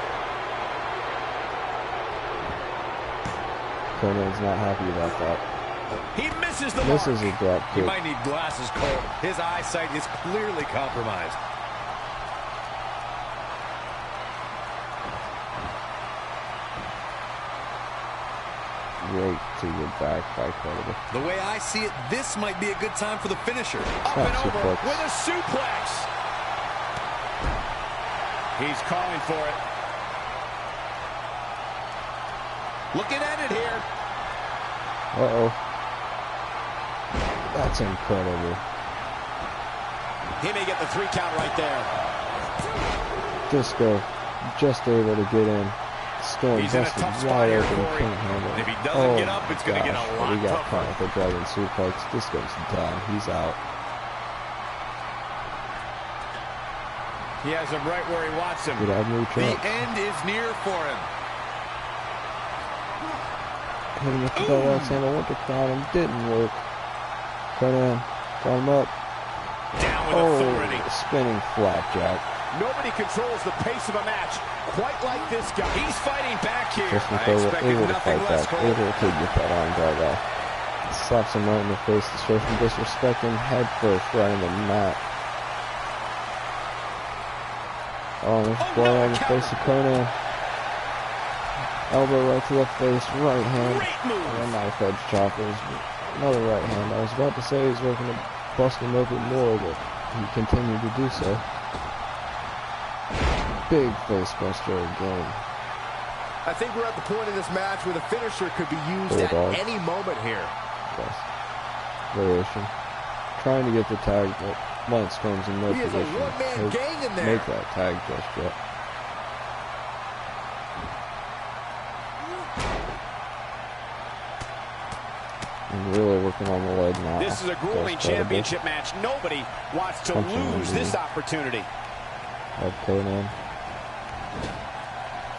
Conan's not happy about that. He misses the This mark. is a drop He kick. might need glasses, Cole. His eyesight is clearly compromised. Great to get back by Credible. The way I see it, this might be a good time for the finisher. Up and Top over suplex. with a suplex. He's calling for it. Looking at it here. Uh-oh. That's incredible. He may get the 3 count right there. Disco just able to get in. Storm He's in a busted tough spot wide here, open. Corey. Can't handle it. If he doesn't get up, it's gonna get a gosh. lot We got tougher. caught with a dragon suplex. Disco's down. He's out. He has him right where he wants him. Good avenue The chop. end is near for him. Hit him with the bell handle. Went to crown him. Didn't work. Conan. Got him up. Down with authority. Spinning flapjack. Nobody controls the pace of a match quite like this guy. He's fighting back here. Just I Nicole expected able to nothing fight less, back. Cole. Able to get that arm guard off. Slaps him right in the face to show some disrespect and head first right in the mat. Oh, there's blood on the face of Conan. Elbow right to the face, right hand. Great move. And a knife edge choppers. Another right hand. I was about to say he's looking to bust him open more, but he continued to do so. Big face buster again. I think we're at the point in this match where the finisher could be used Bulldog. at any moment here. Plus. Variation. Trying to get the tag, but Lance Storm's in no position to make that tag just yet. And really working on the leg now. This is a grueling championship match. Nobody wants to lose this opportunity. Of Conan.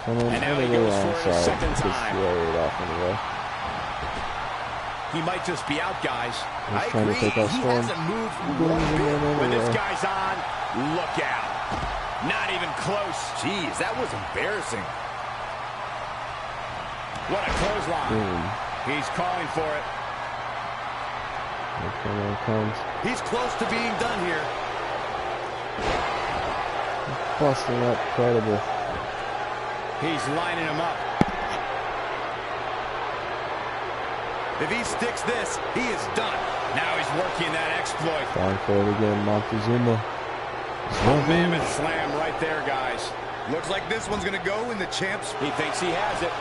And now he goes for it a second time. Off anyway. He might just be out, guys. He's trying to take out Storm. He hasn't moved one bit. When this guy's on, look out. Not even close. Jeez, that was embarrassing. What a clothesline. He's calling for it. Here comes. He's close to being done here. Busting up, credible. He's lining him up. If he sticks this, he is done. Now he's working that exploit. Going for it again, Montezuma. Mammoth slam right there, guys. Looks like this one's going to go in the champ's. He thinks he has it.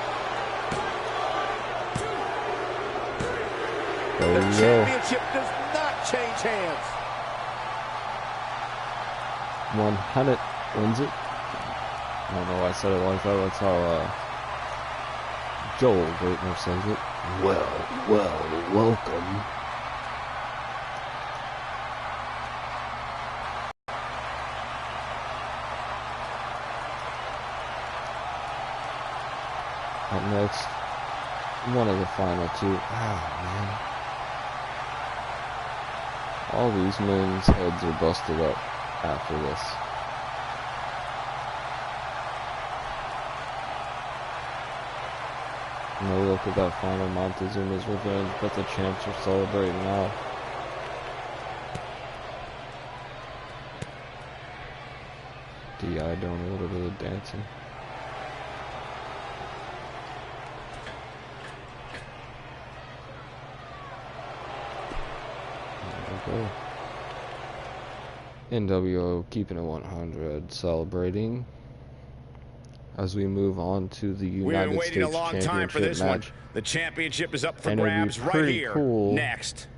There the you championship does not change hands. 100 wins it. I don't know why I said it like that. That's how Joel Gertner says it. Welcome. Up next, one of the final two. Man. All these men's heads are busted up after this. No look at that final Montezuma's revenge, but the champs are celebrating now. DI doing a little bit of dancing. There we go. nWo keeping it 100, celebrating. As we move on to the United States Championship match. We've been waiting a long time for this one. The championship is up for grabs right here. Cool next.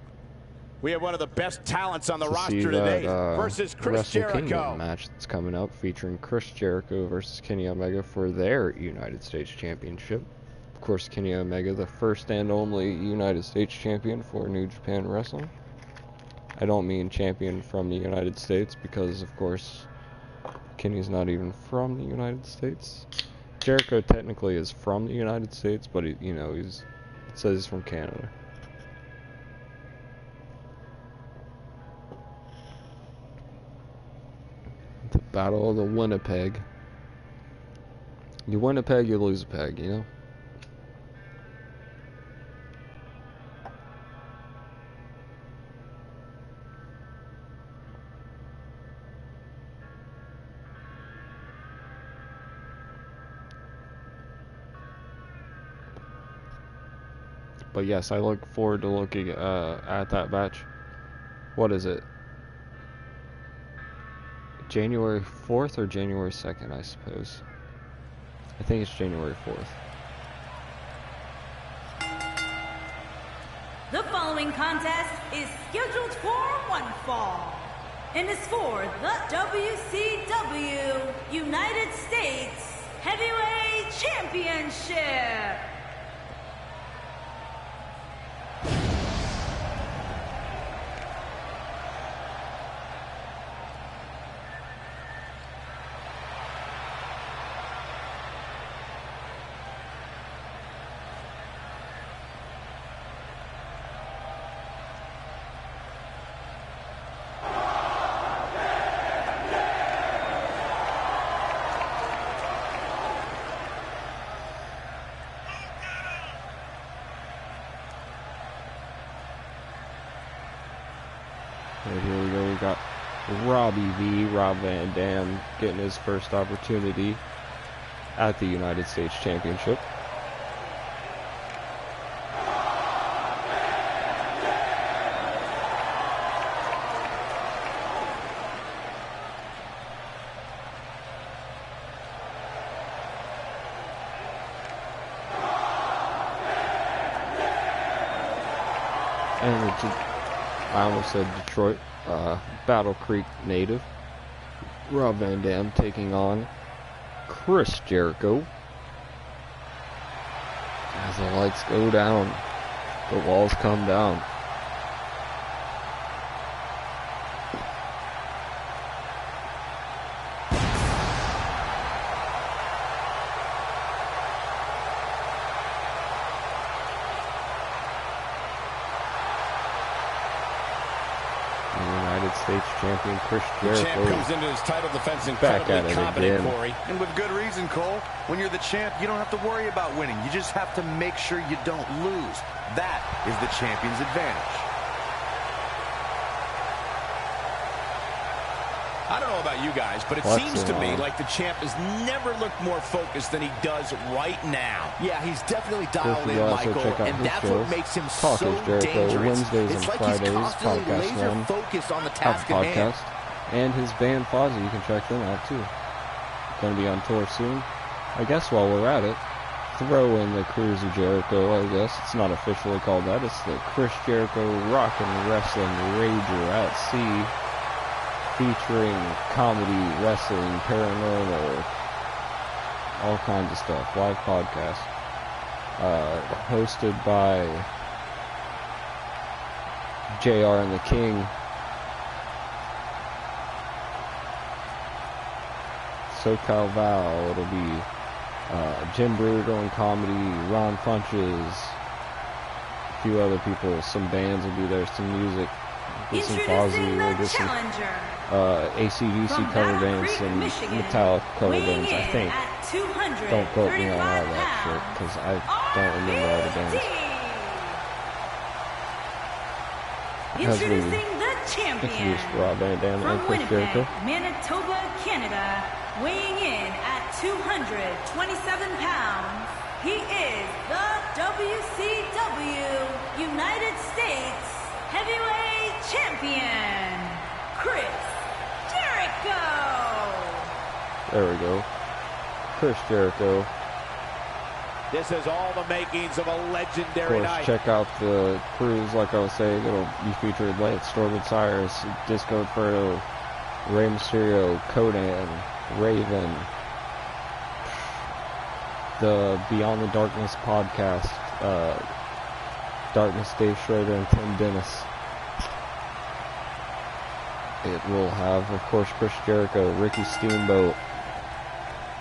We have one of the best talents on the roster today versus Chris Wrestle Jericho. Kingdom match that's coming up featuring Chris Jericho versus Kenny Omega for their United States Championship. Of course, Kenny Omega, the first and only United States champion for New Japan Wrestling. I don't mean champion from the United States because, of course, Kenny's not even from the United States. Jericho technically is from the United States, but he, it says he's from Canada. The Battle of the Winnipeg. You win a peg, you lose a peg, you know? But yes, I look forward to looking at that match. What is it? January 4th or January 2nd, I suppose. I think it's January 4th. The following contest is scheduled for one fall and is for the WCW United States Heavyweight Championship. Right, here we go. We got Rob Van Dam, getting his first opportunity at the United States Championship. And I almost said Detroit, Battle Creek native, Rob Van Dam taking on Chris Jericho. As the lights go down, the walls come down. States champion Chris Jericho. The champ comes into his title defense back at incredibly it confident, again. Corey. And with good reason, Cole. When you're the champ, you don't have to worry about winning. You just have to make sure you don't lose. That is the champion's advantage. I don't know about you guys, but it seems to me like the champ has never looked more focused than he does right now. Yeah, he's definitely dialed in, Michael, and that's what makes him Talk so is Jericho, dangerous. Wednesdays It's and like Fridays, he's constantly Podcast laser One, focused on the task at hand. Podcast, and his band Fozzy. You can check them out too. Going to be on tour soon. I guess while we're at it, throw in the Cruise of Jericho. I guess it's not officially called that. It's the Chris Jericho Rock and Wrestling Rager at Sea, featuring comedy, wrestling, paranormal, all kinds of stuff. Live podcast. Hosted by JR and the King. SoCal Val. It'll be Jim Brewer going comedy, Ron Funches, a few other people, some bands will be there, some music, get some Fozzy, we'll get some ACDC cover bands, some Metallica cover bands, I think. Don't quote me on all that shit, because I don't remember all the bands. As we introduce Rob Van Dam and Chris Jericho. Manitoba, Canada, weighing in at 227 pounds, he is the WCW United States Heavyweight Champion, Chris Jericho. There we go. Chris Jericho. This is all the makings of a legendary Of course, night. check out the Cruise, like I was saying. It'll be featured Lance Storm and Cyrus, Disco Inferno, Rey Mysterio, Conan, Raven, the Beyond the Darkness podcast, Darkness Dave Schrader and Tim Dennis. It will have, of course, Chris Jericho, Ricky Steamboat,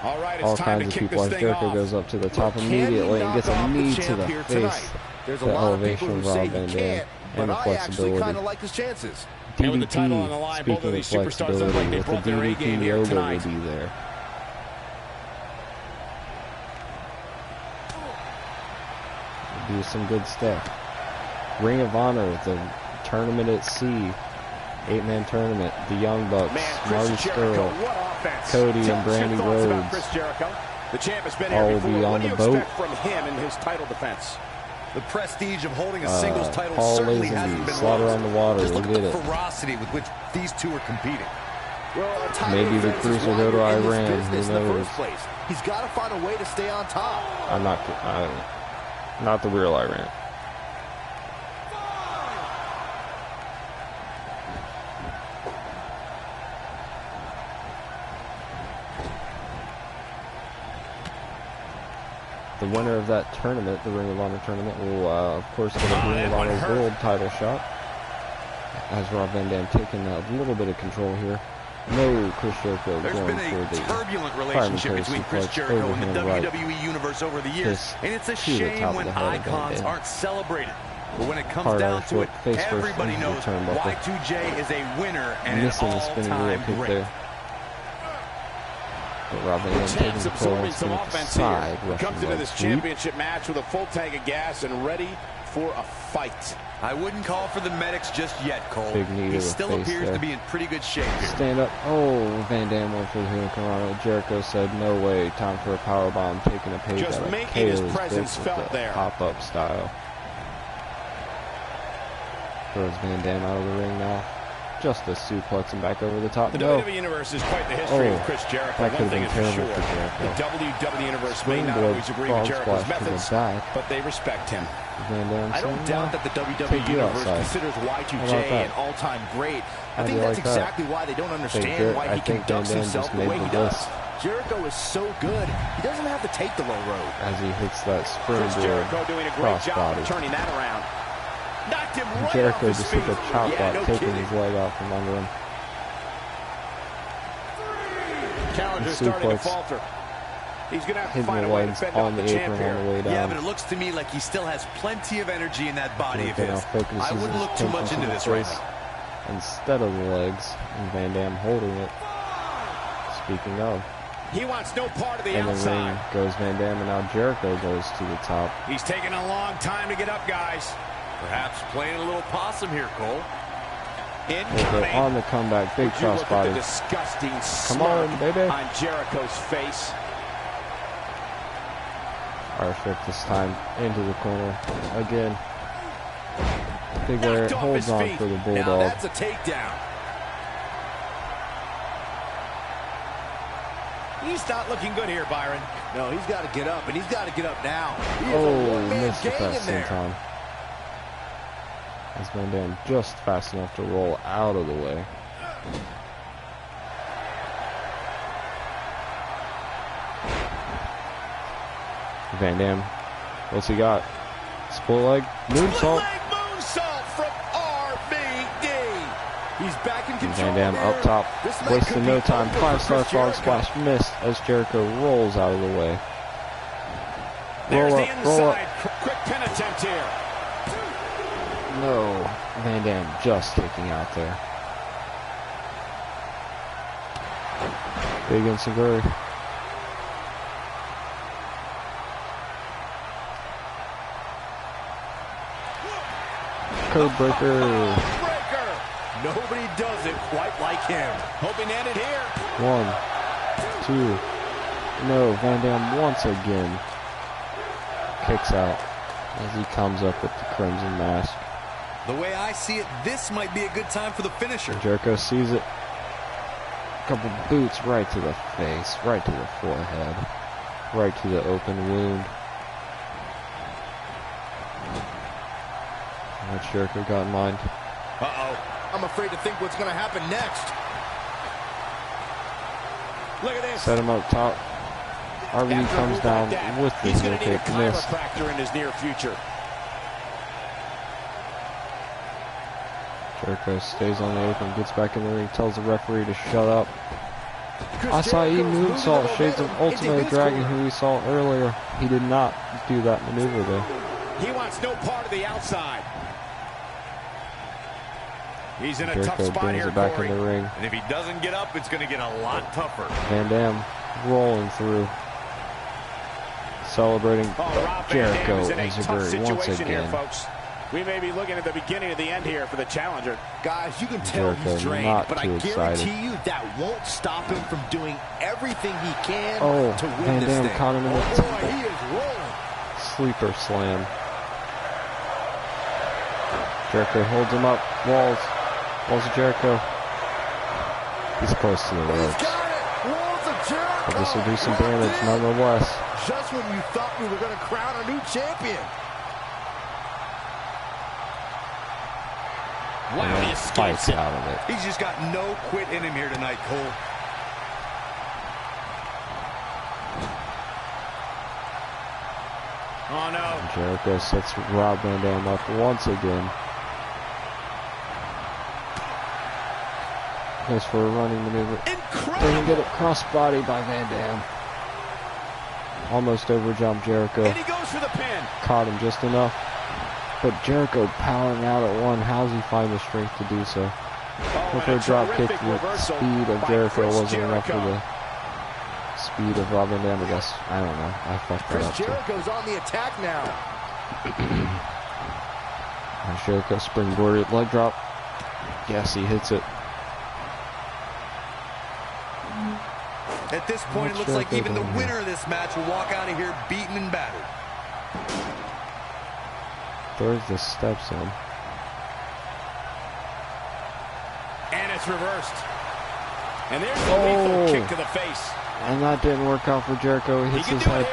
All right, all it's time kinds to of kick people. this As thing Jericho off. goes up to the top immediately and gets a knee to the face. There's a The lot of people elevation who of say Rob he Van Dam can't, but and the I actually flexibility. kind of like his chances. And with the title on the line, both Speaking of of these superstars look like flexibility, they with brought the their A DDP game here yoga tonight. will be there. It'll be some good stuff. Ring of Honor, the tournament at sea, 8-man tournament, the Young Bucks, Marty Scurll, Cody and Brandy Rhodes. The champ has been all here will before. be on What do the you boat. expect from him in his title defense? The prestige of holding a singles title Paul certainly hasn't Lazenby, been Slaughter lost. on the Water, Just we'll look at get the it. ferocity with which these two are competing. Well, a title Maybe the defense Cruise is will why go to you're in this Iran, business who in the knows? first place. He's got to find a way to stay on top. I'm not the real Iran. The winner of that tournament, the Ring of Honor tournament, will, of course, get a Ring of Honor Gold title shot. As Rob Van Dam taking a little bit of control here. No Chris Jericho There's going been for a the turbulent relationship between Chris Jericho and the WWE Universe over the years, and it's a shame when icons aren't celebrated. But when it comes down to it, everybody knows Y2J is a winner and an all-time great. There. But Rob Van Dam taking control and spinning to the side. Comes into this championship match with a full tank of gas and ready for a fight. I wouldn't call for the medics just yet, Cole. Big knee to He the still face appears there. to be in pretty good shape here. Stand up. Oh, Van Dam went for the Hurricane. Jericho said, no way. Time for a powerbomb. Taking a page Just out of making his KO's presence book with felt the there. pop-up style. Throws Van Dam out of the ring now. just a suplex and back over the top. The No. WWE Universe is quite the history of Chris Jericho. That could One thing have been is for terrible sure. for Jericho. The WWE Universe may not always agree with Jericho's methods, but they respect him. I don't doubt that the WWE Universe considers Y2J an all-time great. I think that's exactly why they don't understand why he conducts himself the way he does. Jericho is so good, he doesn't have to take the low road. As he hits that springboard Jericho doing a great job of turning that around. Knocked him right Jericho off his just hit the chop block, taking his leg out from under him. Challenger starting to falter. He's going to have to find a way to fend on off the champ apron on the way down. Yeah, but it looks to me like he still has plenty of energy in that body of his. I wouldn't look too much into this right now. Instead of the legs, and Van Dam holding it. Speaking of. He wants no part of the outside. outside. In the ring goes Van Dam, and now Jericho goes to the top. He's taking a long time to get up, guys. Perhaps playing a little possum here, Cole. On the comeback, big crossbody. Disgusting Come on, baby. On Jericho's face. R-Strip this time into the corner again. Big Bear holds on for the Bulldog. Now that's a takedown. He's not looking good here, Byron. No, he's got to get up, and he's got to get up now. Missed it that same time. As Van Dam just fast enough to roll out of the way. Van Dam, what's he got? Split leg, moonsault. Moonsault from RVD. He's back in control. Van Dam up top, wasting no time. 5-star frog splash missed as Jericho rolls out of the way. There's the inside. Quick pin attempt here. No, Van Dam just kicking out there. Big Inseguri. Code breaker. Nobody does it quite like him. Hoping to end it here. 1, 2. No, Van Dam once again kicks out as he comes up with the Crimson Mask. The way I see it, this might be a good time for the finisher. Jericho sees it. A couple boots right to the face, right to the forehead, right to the open wound. What Jericho got in mind? Uh-oh. I'm afraid to think what's going to happen next. Look at this. Set him up top. RVD comes down with the heel kick miss. In his near future. Jericho stays on the apron, gets back in the ring, tells the referee to shut up. Acai moonsault, shades of Ultimate Dragon, who we saw earlier. He did not do that maneuver though. He wants no part of the outside. He's in a Jericho tough spot brings here, it back Corey. in the ring. And if he doesn't get up, it's going to get a lot tougher. Van Dam rolling through. Celebrating Jericho and Zaguri once again. Here, folks. We may be looking at the beginning of the end here for the challenger. Guys, you can tell Jericho he's drained, but I guarantee excited. you that won't stop him from doing everything he can to win Van this Dam thing. caught him in the Boy, he is rolling. sleeper slam. Jericho holds him up. Walls of Jericho. He's close to the ropes. Walls of Jericho. But this will do some damage nonetheless. Just when you thought we were going to crown a new champion. Wow, he fights out of it. He's just got no quit in him here tonight, Cole. Oh, no. And Jericho sets Rob Van Dam up once again. Goes for a running maneuver. Doesn't get it, crossbody by Van Dam. Almost overjumped Jericho. And he goes for the pin. Caught him just enough. But Jericho powering out at one. How does he find the strength to do so? With her drop kick, the speed of Jericho wasn't enough for the speed of Rob Van Dam, I guess. I don't know. I fucked that up too. Jericho's on the attack now. Jericho springboarded leg drop. Yes, he hits it. At this point, it looks like even the winner of this match will walk out of here beaten and battered. Throws the steps in. It's reversed. And there's the lethal kick to the face. And that didn't work out for Jericho. He hits his head.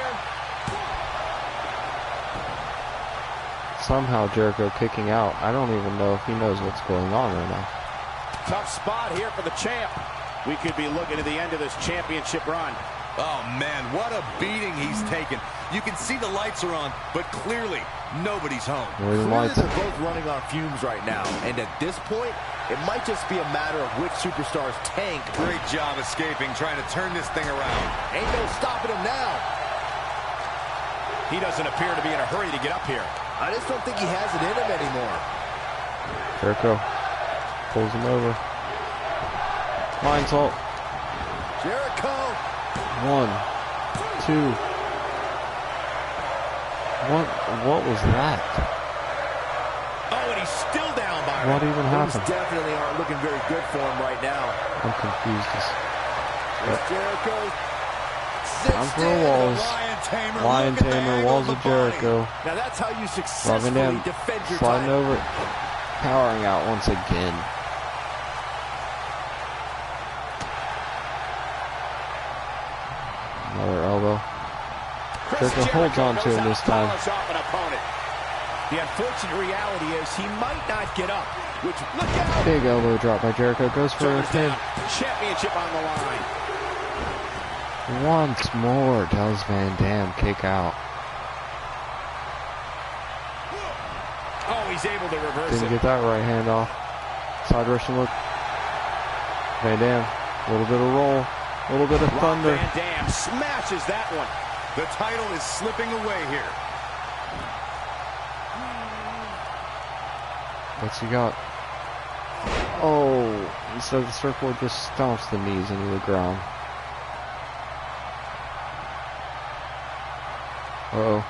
Somehow Jericho kicking out. I don't even know if he knows what's going on right now. Tough spot here for the champ. We could be looking at the end of this championship run. Oh, man, what a beating he's taken. You can see the lights are on, but clearly nobody's home. Clearly they're both running on fumes right now. And at this point, it might just be a matter of which superstars tank. Great job escaping, trying to turn this thing around. Ain't no stopping him now. He doesn't appear to be in a hurry to get up here. I just don't think he has it in him anymore. Jericho pulls him over. Line salt. Jericho. 1, 2. What was that? Oh, and he's still down by What even happened? Things definitely aren't looking very good for him right now. I'm confused. Jericho. Time for a walls. Lion Tamer, walls of Jericho. Now that's how you successfully defend your sliding title. over. Powering out once again. Another elbow. Jericho holds on to him this time. The unfortunate reality is he might not get up. Which, look out! Big elbow drop by Jericho. Goes for a pin. Championship on the line. Once more does Van Dam kick out. Oh, he's able to reverse Didn't it. get that right hand off. Side Russian look. Van Dam. A little bit of roll. A little bit of thunder. Van Dam smashes that one. The title is slipping away here. What's he got? Oh, instead of the surfboard, just stomps the knees into the ground. Uh-oh.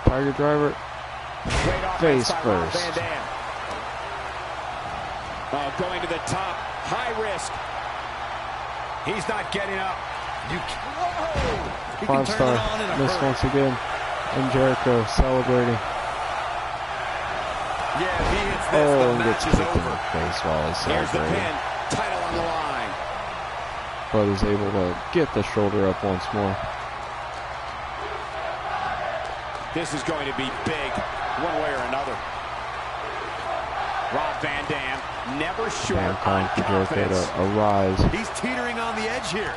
Tiger driver. Face first. Van Dam. Oh, going to the top. High risk. He's not getting up. Whoa! 5-star. Missed once again. And Jericho celebrating. Yeah, if he hits this, the match is over. In the face while he's Here's the celebrating. pin. Title on the line. But is able to get the shoulder up once more. This is going to be big, one way or another. Rob Van Dam, never short on confidence. A rise. He's teetering on the edge here.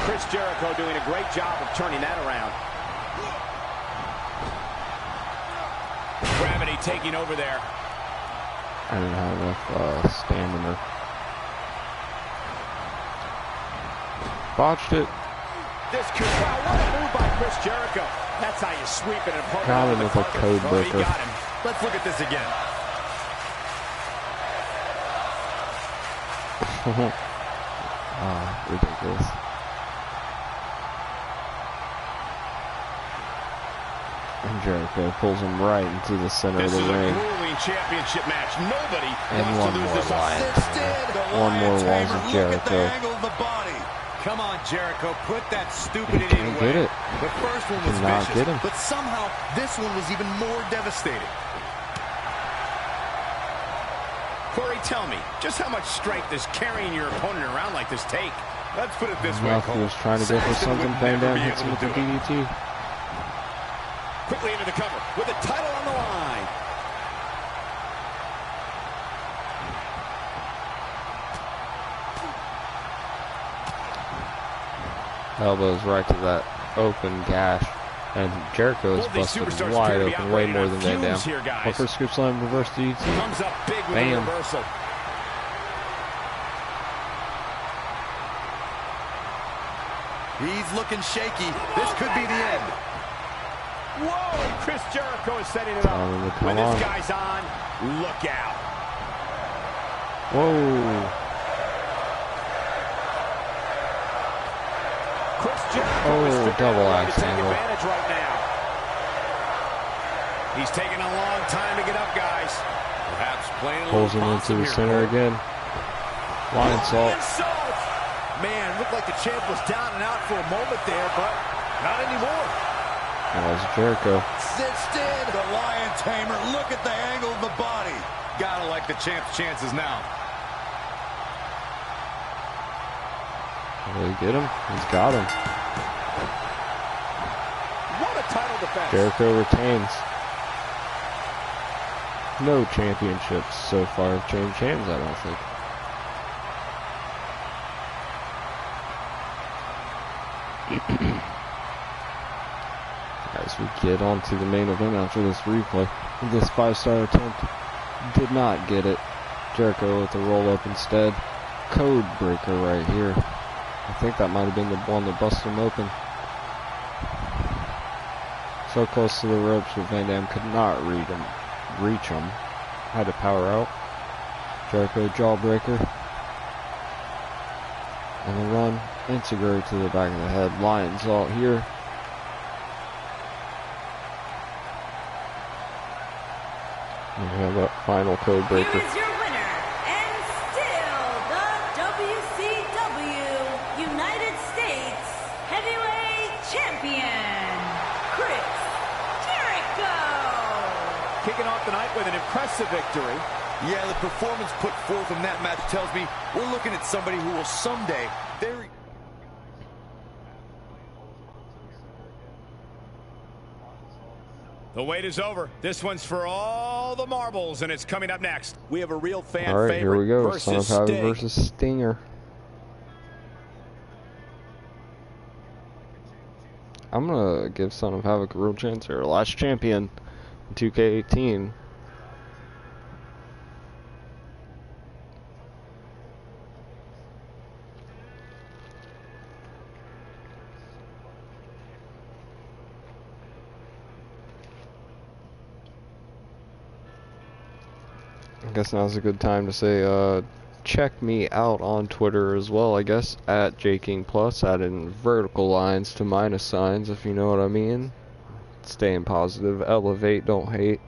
Chris Jericho doing a great job of turning that around. Gravity taking over there. I didn't have enough stamina. Botched it. This could, wow, what a move by Chris Jericho. That's how you sweep an opponent. Got him with a code breaker. Got him. Let's look at this again. Ridiculous. And Jericho pulls him right into the center of the ring. This is a grueling championship match. Nobody and wants to lose this Lion. One more walls of Jericho. Look at the angle of the body. Come on, Jericho, put that stupid He idiot can't away. get it. The first one was Cannot vicious, get him. but somehow this one was even more devastating. Corey, tell me, just how much strength does carrying your opponent around like this take? Let's put it this way, He was trying to go for something. Van Dam hits him with the DDT. Quickly into the cover with the title on the line. Elbows right to that open gash. And Jericho is busted wide open, way more than Van Dam. But for scoop slam, reverse DDT. Comes up big with Bam. a reversal. He's looking shaky. This could be the end. Whoa! Chris Jericho is setting it up. When this guy's on, look out. Whoa. Chris Jericho is double ready axe to take angle. advantage right now. He's taking a long time to get up, guys. Perhaps playing a Pulls little him into the here, center Cole. again. Lion salt. Man, looked like the champ was down and out for a moment there, but not anymore. That was Jericho. Cinched in. The Lion Tamer. Look at the angle of the body. Gotta like the champ's chances now. Will he get him? He's got him. What a title defense. Jericho retains. No championships so far have changed hands, I don't think. As we get on to the main event after this replay, this 5-star attempt did not get it. Jericho with the roll-up instead. Code breaker right here. I think that might have been the one that busted him open. So close to the ropes, but Van Dam could not reach him. Had to power out. Jericho jawbreaker. And the run. Integrator to the back of the head. Lions out here. We have that final code breaker. Here is your winner, and still the WCW United States Heavyweight Champion, Chris Jericho. Kicking off the night with an impressive victory. Yeah, the performance put forth in that match tells me we're looking at somebody who will someday very... The wait is over. This one's for all the marbles, and it's coming up next. We have a real fan favorite. All right, here we go. Son of Havoc versus Stinger. I'm gonna give Son of Havoc a real chance here. Last champion in 2k18. I guess now's a good time to say, check me out on Twitter as well, I guess, at JKingPlus, add in vertical lines to minus signs, if you know what I mean. Staying positive, elevate, don't hate.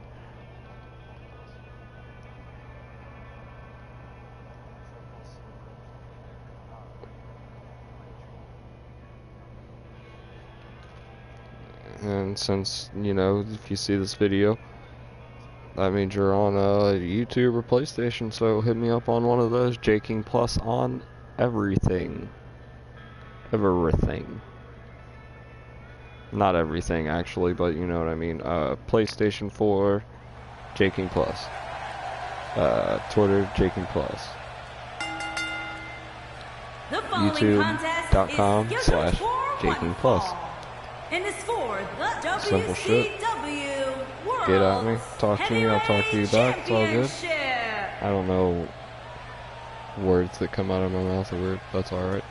And since, you know, if you see this video, that means you're on YouTube or PlayStation, so hit me up on one of those. JKingPlus on everything. Everything. Not everything, actually, but you know what I mean. PlayStation 4, JKingPlus. Twitter, JKingPlus. YouTube.com/JKingPlus. And it's for the Simple shit. WCW World Get at me, talk to me, I'll talk to you back, it's all good. I don't know words that come out of my mouth are weird, that's alright.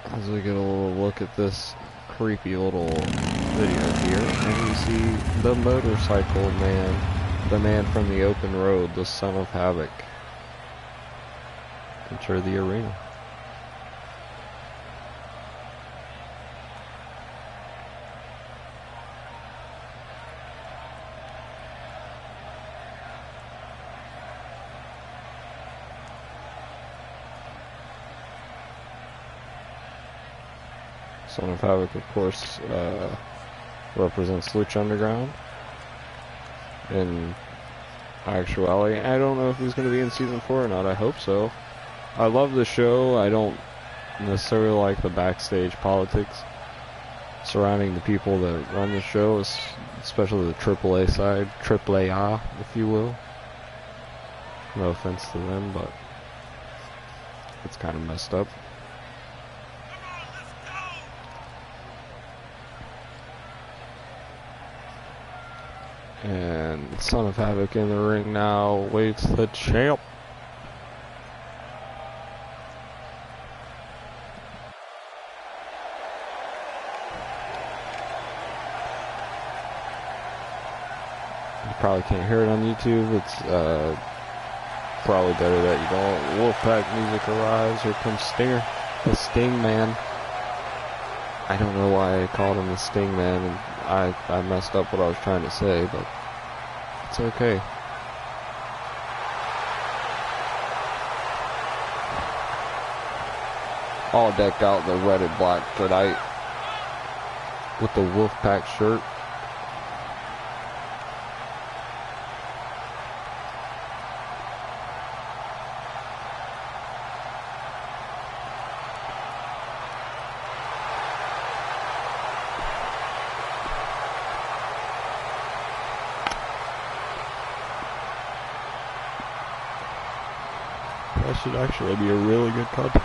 As we get a little look at this creepy little video here, and we see the motorcycle man, the man from the open road, the Son of Havoc, enter the arena. Son of Havoc, of course, represents Lucha Underground. In actuality, I don't know if he's going to be in Season 4 or not. I hope so. I love the show. I don't necessarily like the backstage politics surrounding the people that run the show, especially the AAA side, AAA, if you will. No offense to them, but it's kind of messed up. And Son of Havoc in the ring now waits the champ. You probably can't hear it on YouTube. It's probably better that you don't. Wolfpack music arrives. Here comes Stinger, the Sting Man. I don't know why I called him the Sting Man, and I messed up what I was trying to say, but it's okay. All decked out in the red and black tonight. with the Wolfpack shirt. That should actually be a really good contest.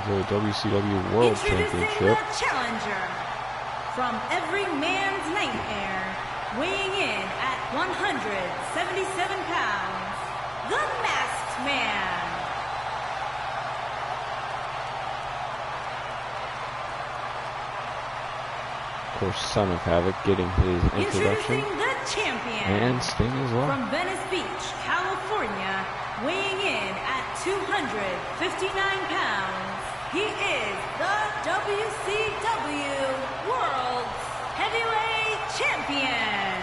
The WCW World Championship. The challenger from every man's nightmare, weighing in at 177 pounds, the Masked Man. Of course, Son of Havoc getting his introduction. Introducing the champion. And Sting as well. From Venice Beach, California, weighing in at 259 pounds, he is the WCW World Heavyweight Champion,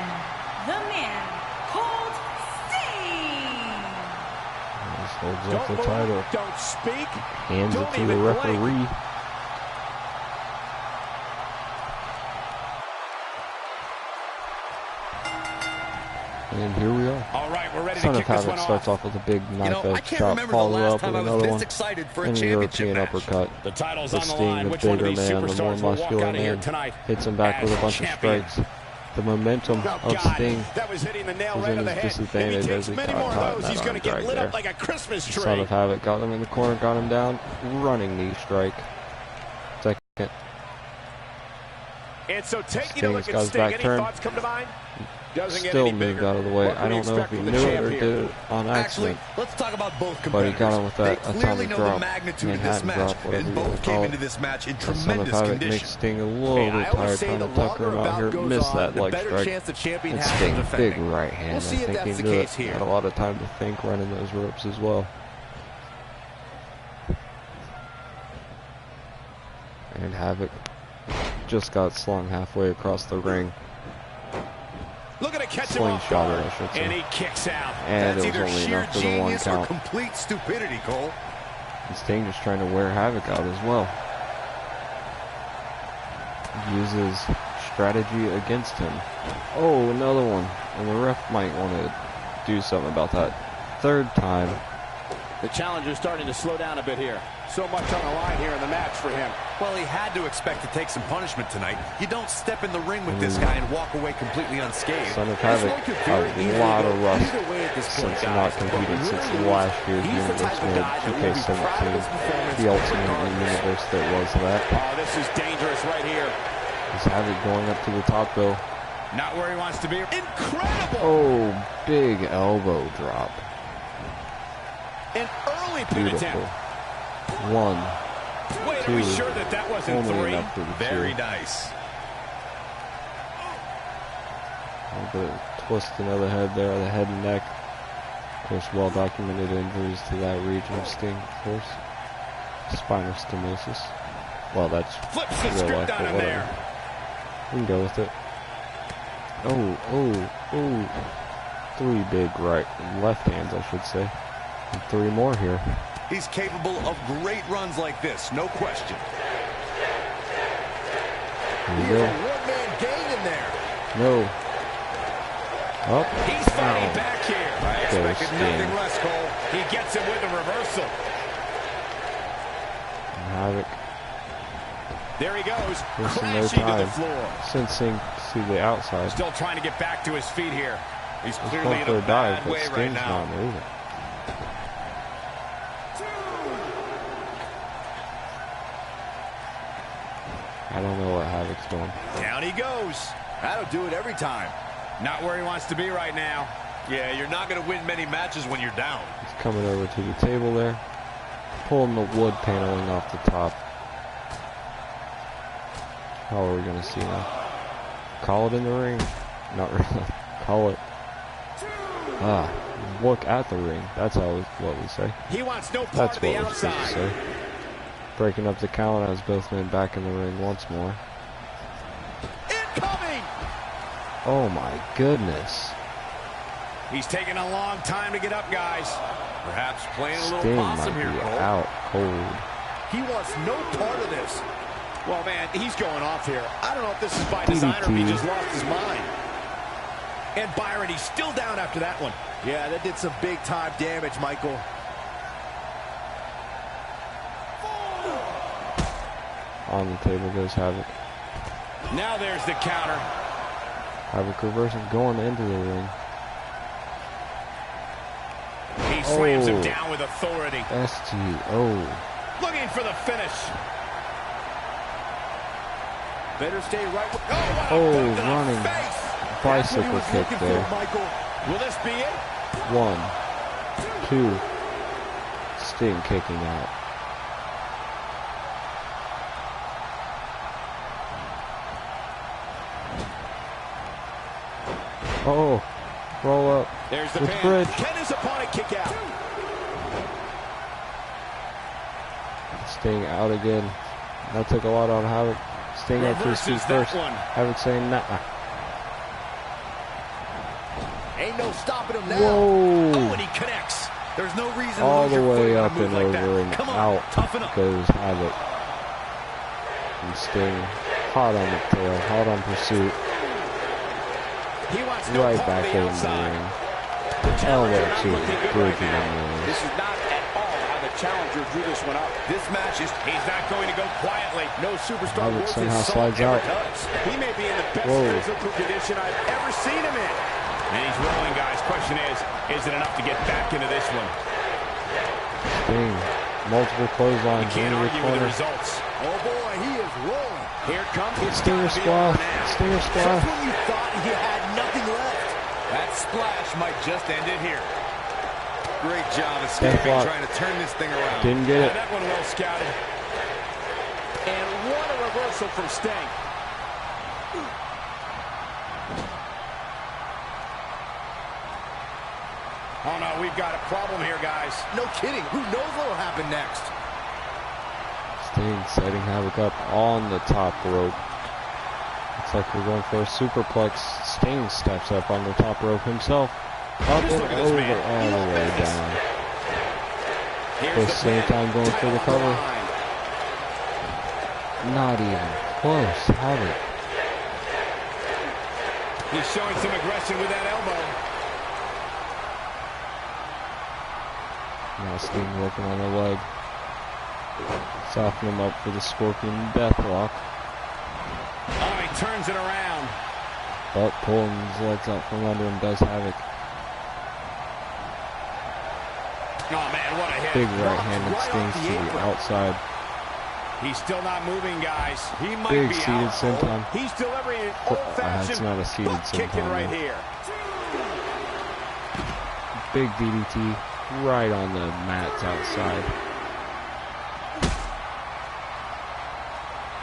the man called Sting. Just holds up the title. Don't speak. Hands it to the referee. And here we are. All right, we're ready Son to of kick this Havoc one starts off. off with a big knife edge chop, the follow last up time with I was another this one, excited for a and a championship European match. uppercut. The title's The on the Sting, line. the Which one of bigger these man, the more superstars will walk muscular out of here man, tonight hits him back as with a bunch of champion? strikes. The momentum Oh, of God, Sting that was hitting the nail was right in on the his head. disadvantage If he as takes he many got more caught of in those, that he's going arm to get drag lit there. up like a Christmas tree. Son of Havoc got him in the corner, got him down, running knee strike. Second. And so taking a Sting's look got at his Sting, back any turn. thoughts come to mind? Doesn't get Still any moved bigger. out of the way. What I can we don't know if expect he from the knew it champ or here? did it on Actually, accident. let's talk about both competitors. But he got him with that They clearly atomic know drop, the magnitude of this Manhattan match, drop, whatever and you want both to came call into it. this match in Son of tremendous Havoc condition. makes Sting a little Hey, bit I always tired, say trying the to tucker longer him a out bout here. goes Missed on, that the leg better strike. chance the champion And has of Sting, big defending. right hand. We'll see I if think that's he the knew case it. here. Had a lot of time to think running those ropes as well. And Havoc just got slung halfway across the ring. Looking to catch him off Slingshot guard, it, I should say. and he kicks out. And That's it was either only sheer enough for the one genius or count. complete stupidity, Cole. And Sting just trying to wear Havoc out as well. Uses strategy against him. Oh, another one. And the ref might want to do something about that. Third time. The challenger's starting to slow down a bit here. So much on the line here in the match for him. Well, he had to expect to take some punishment tonight. You don't step in the ring with this guy and walk away completely unscathed. Son of Havoc, a lot of rust since not competing since last year's Universe mode 2k18. The ultimate universe that was that. Oh, this is dangerous right here. Is Havoc going up to the top though? Not where he wants to be. Incredible! Oh, big elbow drop. An early pin Beautiful. attempt. One, Wait, are two, we sure that that wasn't only three? enough for the Very two. nice. A bit of twist another head there, the head and neck. Of course, well-documented injuries to that region of Sting, of course. Spinal stenosis. Well, that's Flips the real script life, on but him whatever. there. We can go with it. Oh. 3 big left hands, I should say. And 3 more here. He's capable of great runs like this, no question. Here we go. One-man gang in there. No. Up. He's fighting Down. back here. I expected Sting. nothing less, Cole. He gets it with a reversal. And Havoc There he goes, wasting no crashing to the time. floor. Sensing to the outside. Still trying to get back to his feet here. He's He's clearly going in for a a dive, bad but way right Sting's now. not moving. I don't know what Havoc's doing. Down he goes. That'll do it every time. Not where he wants to be right now. Yeah, you're not going to win many matches when you're down. He's coming over to the table there. Pulling the wood paneling off the top. How are we going to see now? Call it in the ring. Not really. Call it. Look at the ring. That's what we say. He wants no part That's of the what we're supposed to outside. say. Breaking up the count as both men back in the ring once more. Incoming! Oh my goodness. He's taking a long time to get up, guys. Perhaps playing a little Sting possum might here, be Cole. out cold. He wants no part of this. Well, man, he's going off here. I don't know if this is by design or if he just lost his mind. And Byron, he's still down after that one. Yeah, that did some big-time damage, Michael. On the table goes Havoc. Now there's the counter. Havoc reverses going into the ring. He slams him down with authority. STO. Looking for the finish. Better stay right with... Running bicycle kick there. Will this be it? 1, 2. Sting kicking out. Oh, roll up. There's the pin. Bridge. Can his opponent kick out? Sting out again. That took a lot on Havoc. Sting up to his feet first. Havoc saying nah. Ain't no stopping him now. Whoa. Oh, and he connects. There's no reason all to the way up and and over and out goes Havoc. And Sting hot on the tail, hot on pursuit. He wants no right part back of the in outside. the ring. Elbow to bridge in the ring. This is not at all how the challenger drew this one up. This match is, he's not going to go quietly. No superstar Havoc worth somehow his salt slides out. does. He may be in the best physical condition I've ever seen him in. And he's rolling, guys. Question is it enough to get back into this one? Sting, multiple clotheslines. You can't argue with the results. Oh boy, he is rolling. Here comes his Stinger splash. Stinger splash. Just when you thought he had nothing left. That splash might just end it here. Great job escaping, trying to turn this thing around. Didn't get it. That one well scouted. And what a reversal from Sting. Oh no, we've got a problem here, guys. No kidding. Who knows what will happen next? Sting setting Havoc up on the top rope. Looks like we're going for a superplex. Sting steps up on the top rope himself. Up and over, all the way down. At the same time going for the cover. Not even close. Havoc. He's showing some aggression with that elbow. Now Sting working on the leg. Soften him up for the Scorpion Deathlock. Oh, he turns it around. But pulling his legs out from under him does Havoc. Oh man, what a hit. Big right-handed Sting to the outside. He's still not moving, guys. He might Big be seated out. senton. He's delivering an old-fashioned that's not a seated kicking senton. right here. Big DDT right on the mats outside.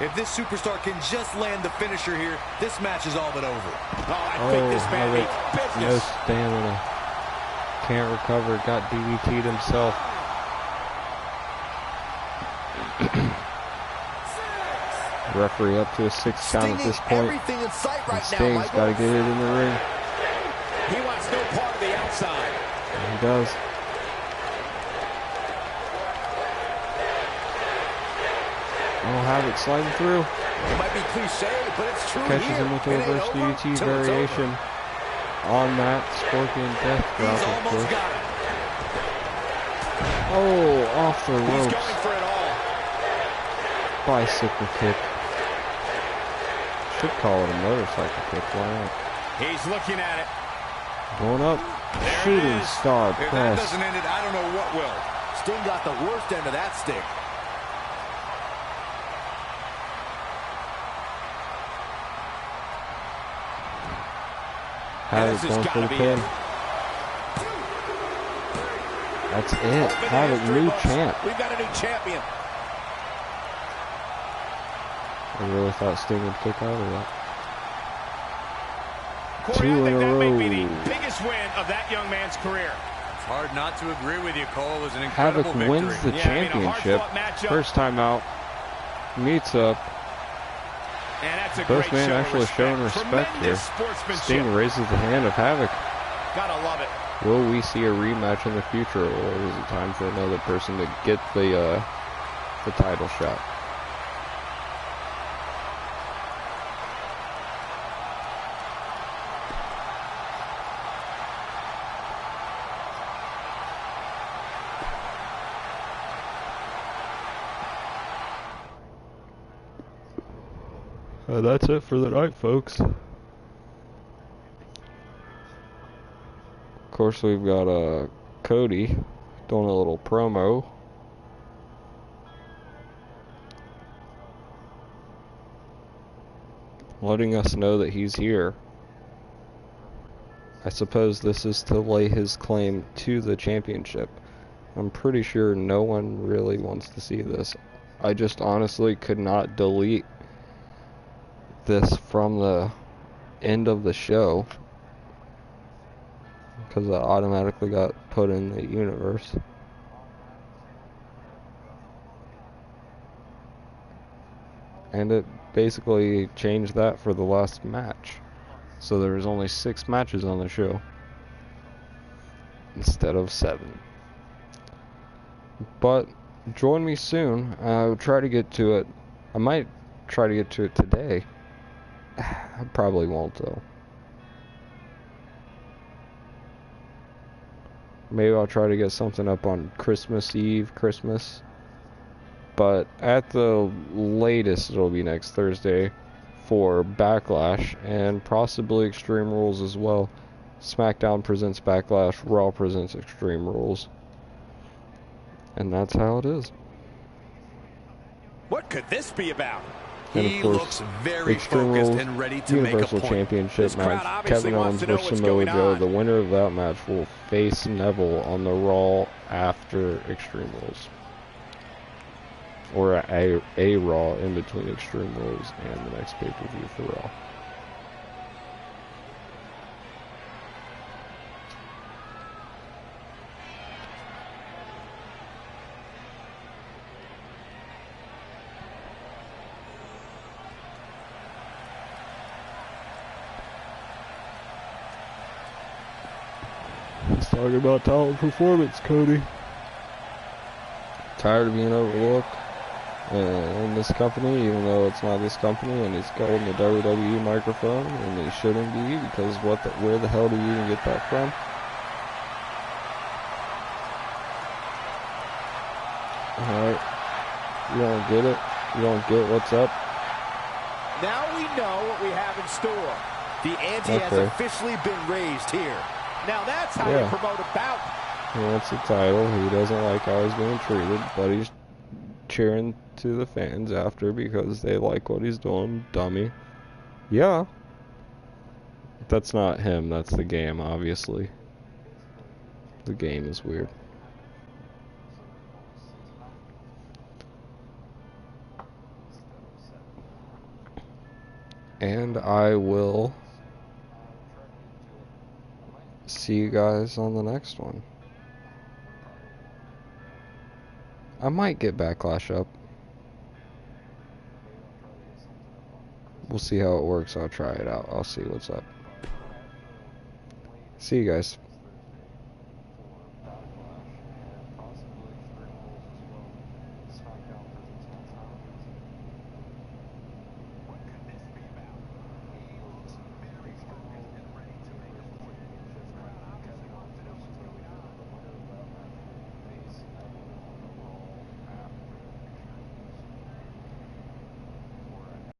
If this superstar can just land the finisher here, this match is all but over. Oh, I think this man needs no business. stamina. Can't recover. Got DDT'd himself. Referee up to a 6 count at this point. Everything in sight right Sting's now, got to get it in the ring. He wants no part of the outside. And he does. Oh, Havoc sliding through. It might be cliche, but it's true. Catches him with a reverse DDT variation on that Scorpion Death Drop, He's of almost course. got it. Oh, off the He's ropes. going for it all. Bicycle kick. Should call it a motorcycle kick. Why not? He's looking at it. Going up. There Shooting it is. star If that press. doesn't end it, I don't know what will. Sting got the worst end of that stick. Havoc going for the pin. That's it. Havoc, new champ. We've got a new champion. I really thought Sting would kick out of that. Corey, 2 I in think a that may be row. the biggest win of that young man's career. It's hard not to agree with you, Cole. It was an incredible Havoc victory. wins the championship. First time out. Meets up. And that's a Both great men show of actually showing respect here. Tremendous sportsmanship. Sting raises the hand of Havoc. Gotta love it. Will we see a rematch in the future, or is it time for another person to get the the title shot. That's it for the night, folks. Of course, we've got Cody doing a little promo. Letting us know that he's here. I suppose this is to lay his claim to the championship. I'm pretty sure no one really wants to see this. I just honestly could not delete this from the end of the show because it automatically got put in the universe. And it basically changed that for the last match. So there was only 6 matches on the show instead of 7. But join me soon. I'll try to get to it. I might try to get to it today. I probably won't though. Maybe I'll try to get something up on Christmas Eve, but at the latest it'll be next Thursday for Backlash and possibly Extreme Rules as well. SmackDown presents Backlash, Raw presents Extreme Rules. And that's how it is. What could this be about? And of course, looks very Extreme focused Rules and ready to Universal make a point. Championship match. Kevin Owens vs. Samoa Joe. The winner of that match will face Neville on the Raw after Extreme Rules. Or a Raw in between Extreme Rules and the next pay-per-view for Raw. Let's talk about talent performance, Cody. Tired of being overlooked in this company, even though it's not this company, and he's holding the WWE microphone, and he shouldn't be, because where the hell do you even get that from? Alright, you don't get it? You don't get what's up? Now we know what we have in store. The ante has officially been raised here. Now that's how you promote a bout. He wants the title. He doesn't like how he's being treated, but he's cheering to the fans after because they like what he's doing. Dummy. Yeah. That's not him. That's the game, obviously. The game is weird. And I will see you guys on the next one. I might get Backlash up. We'll see how it works. I'll try it out. I'll see what's up. See you guys.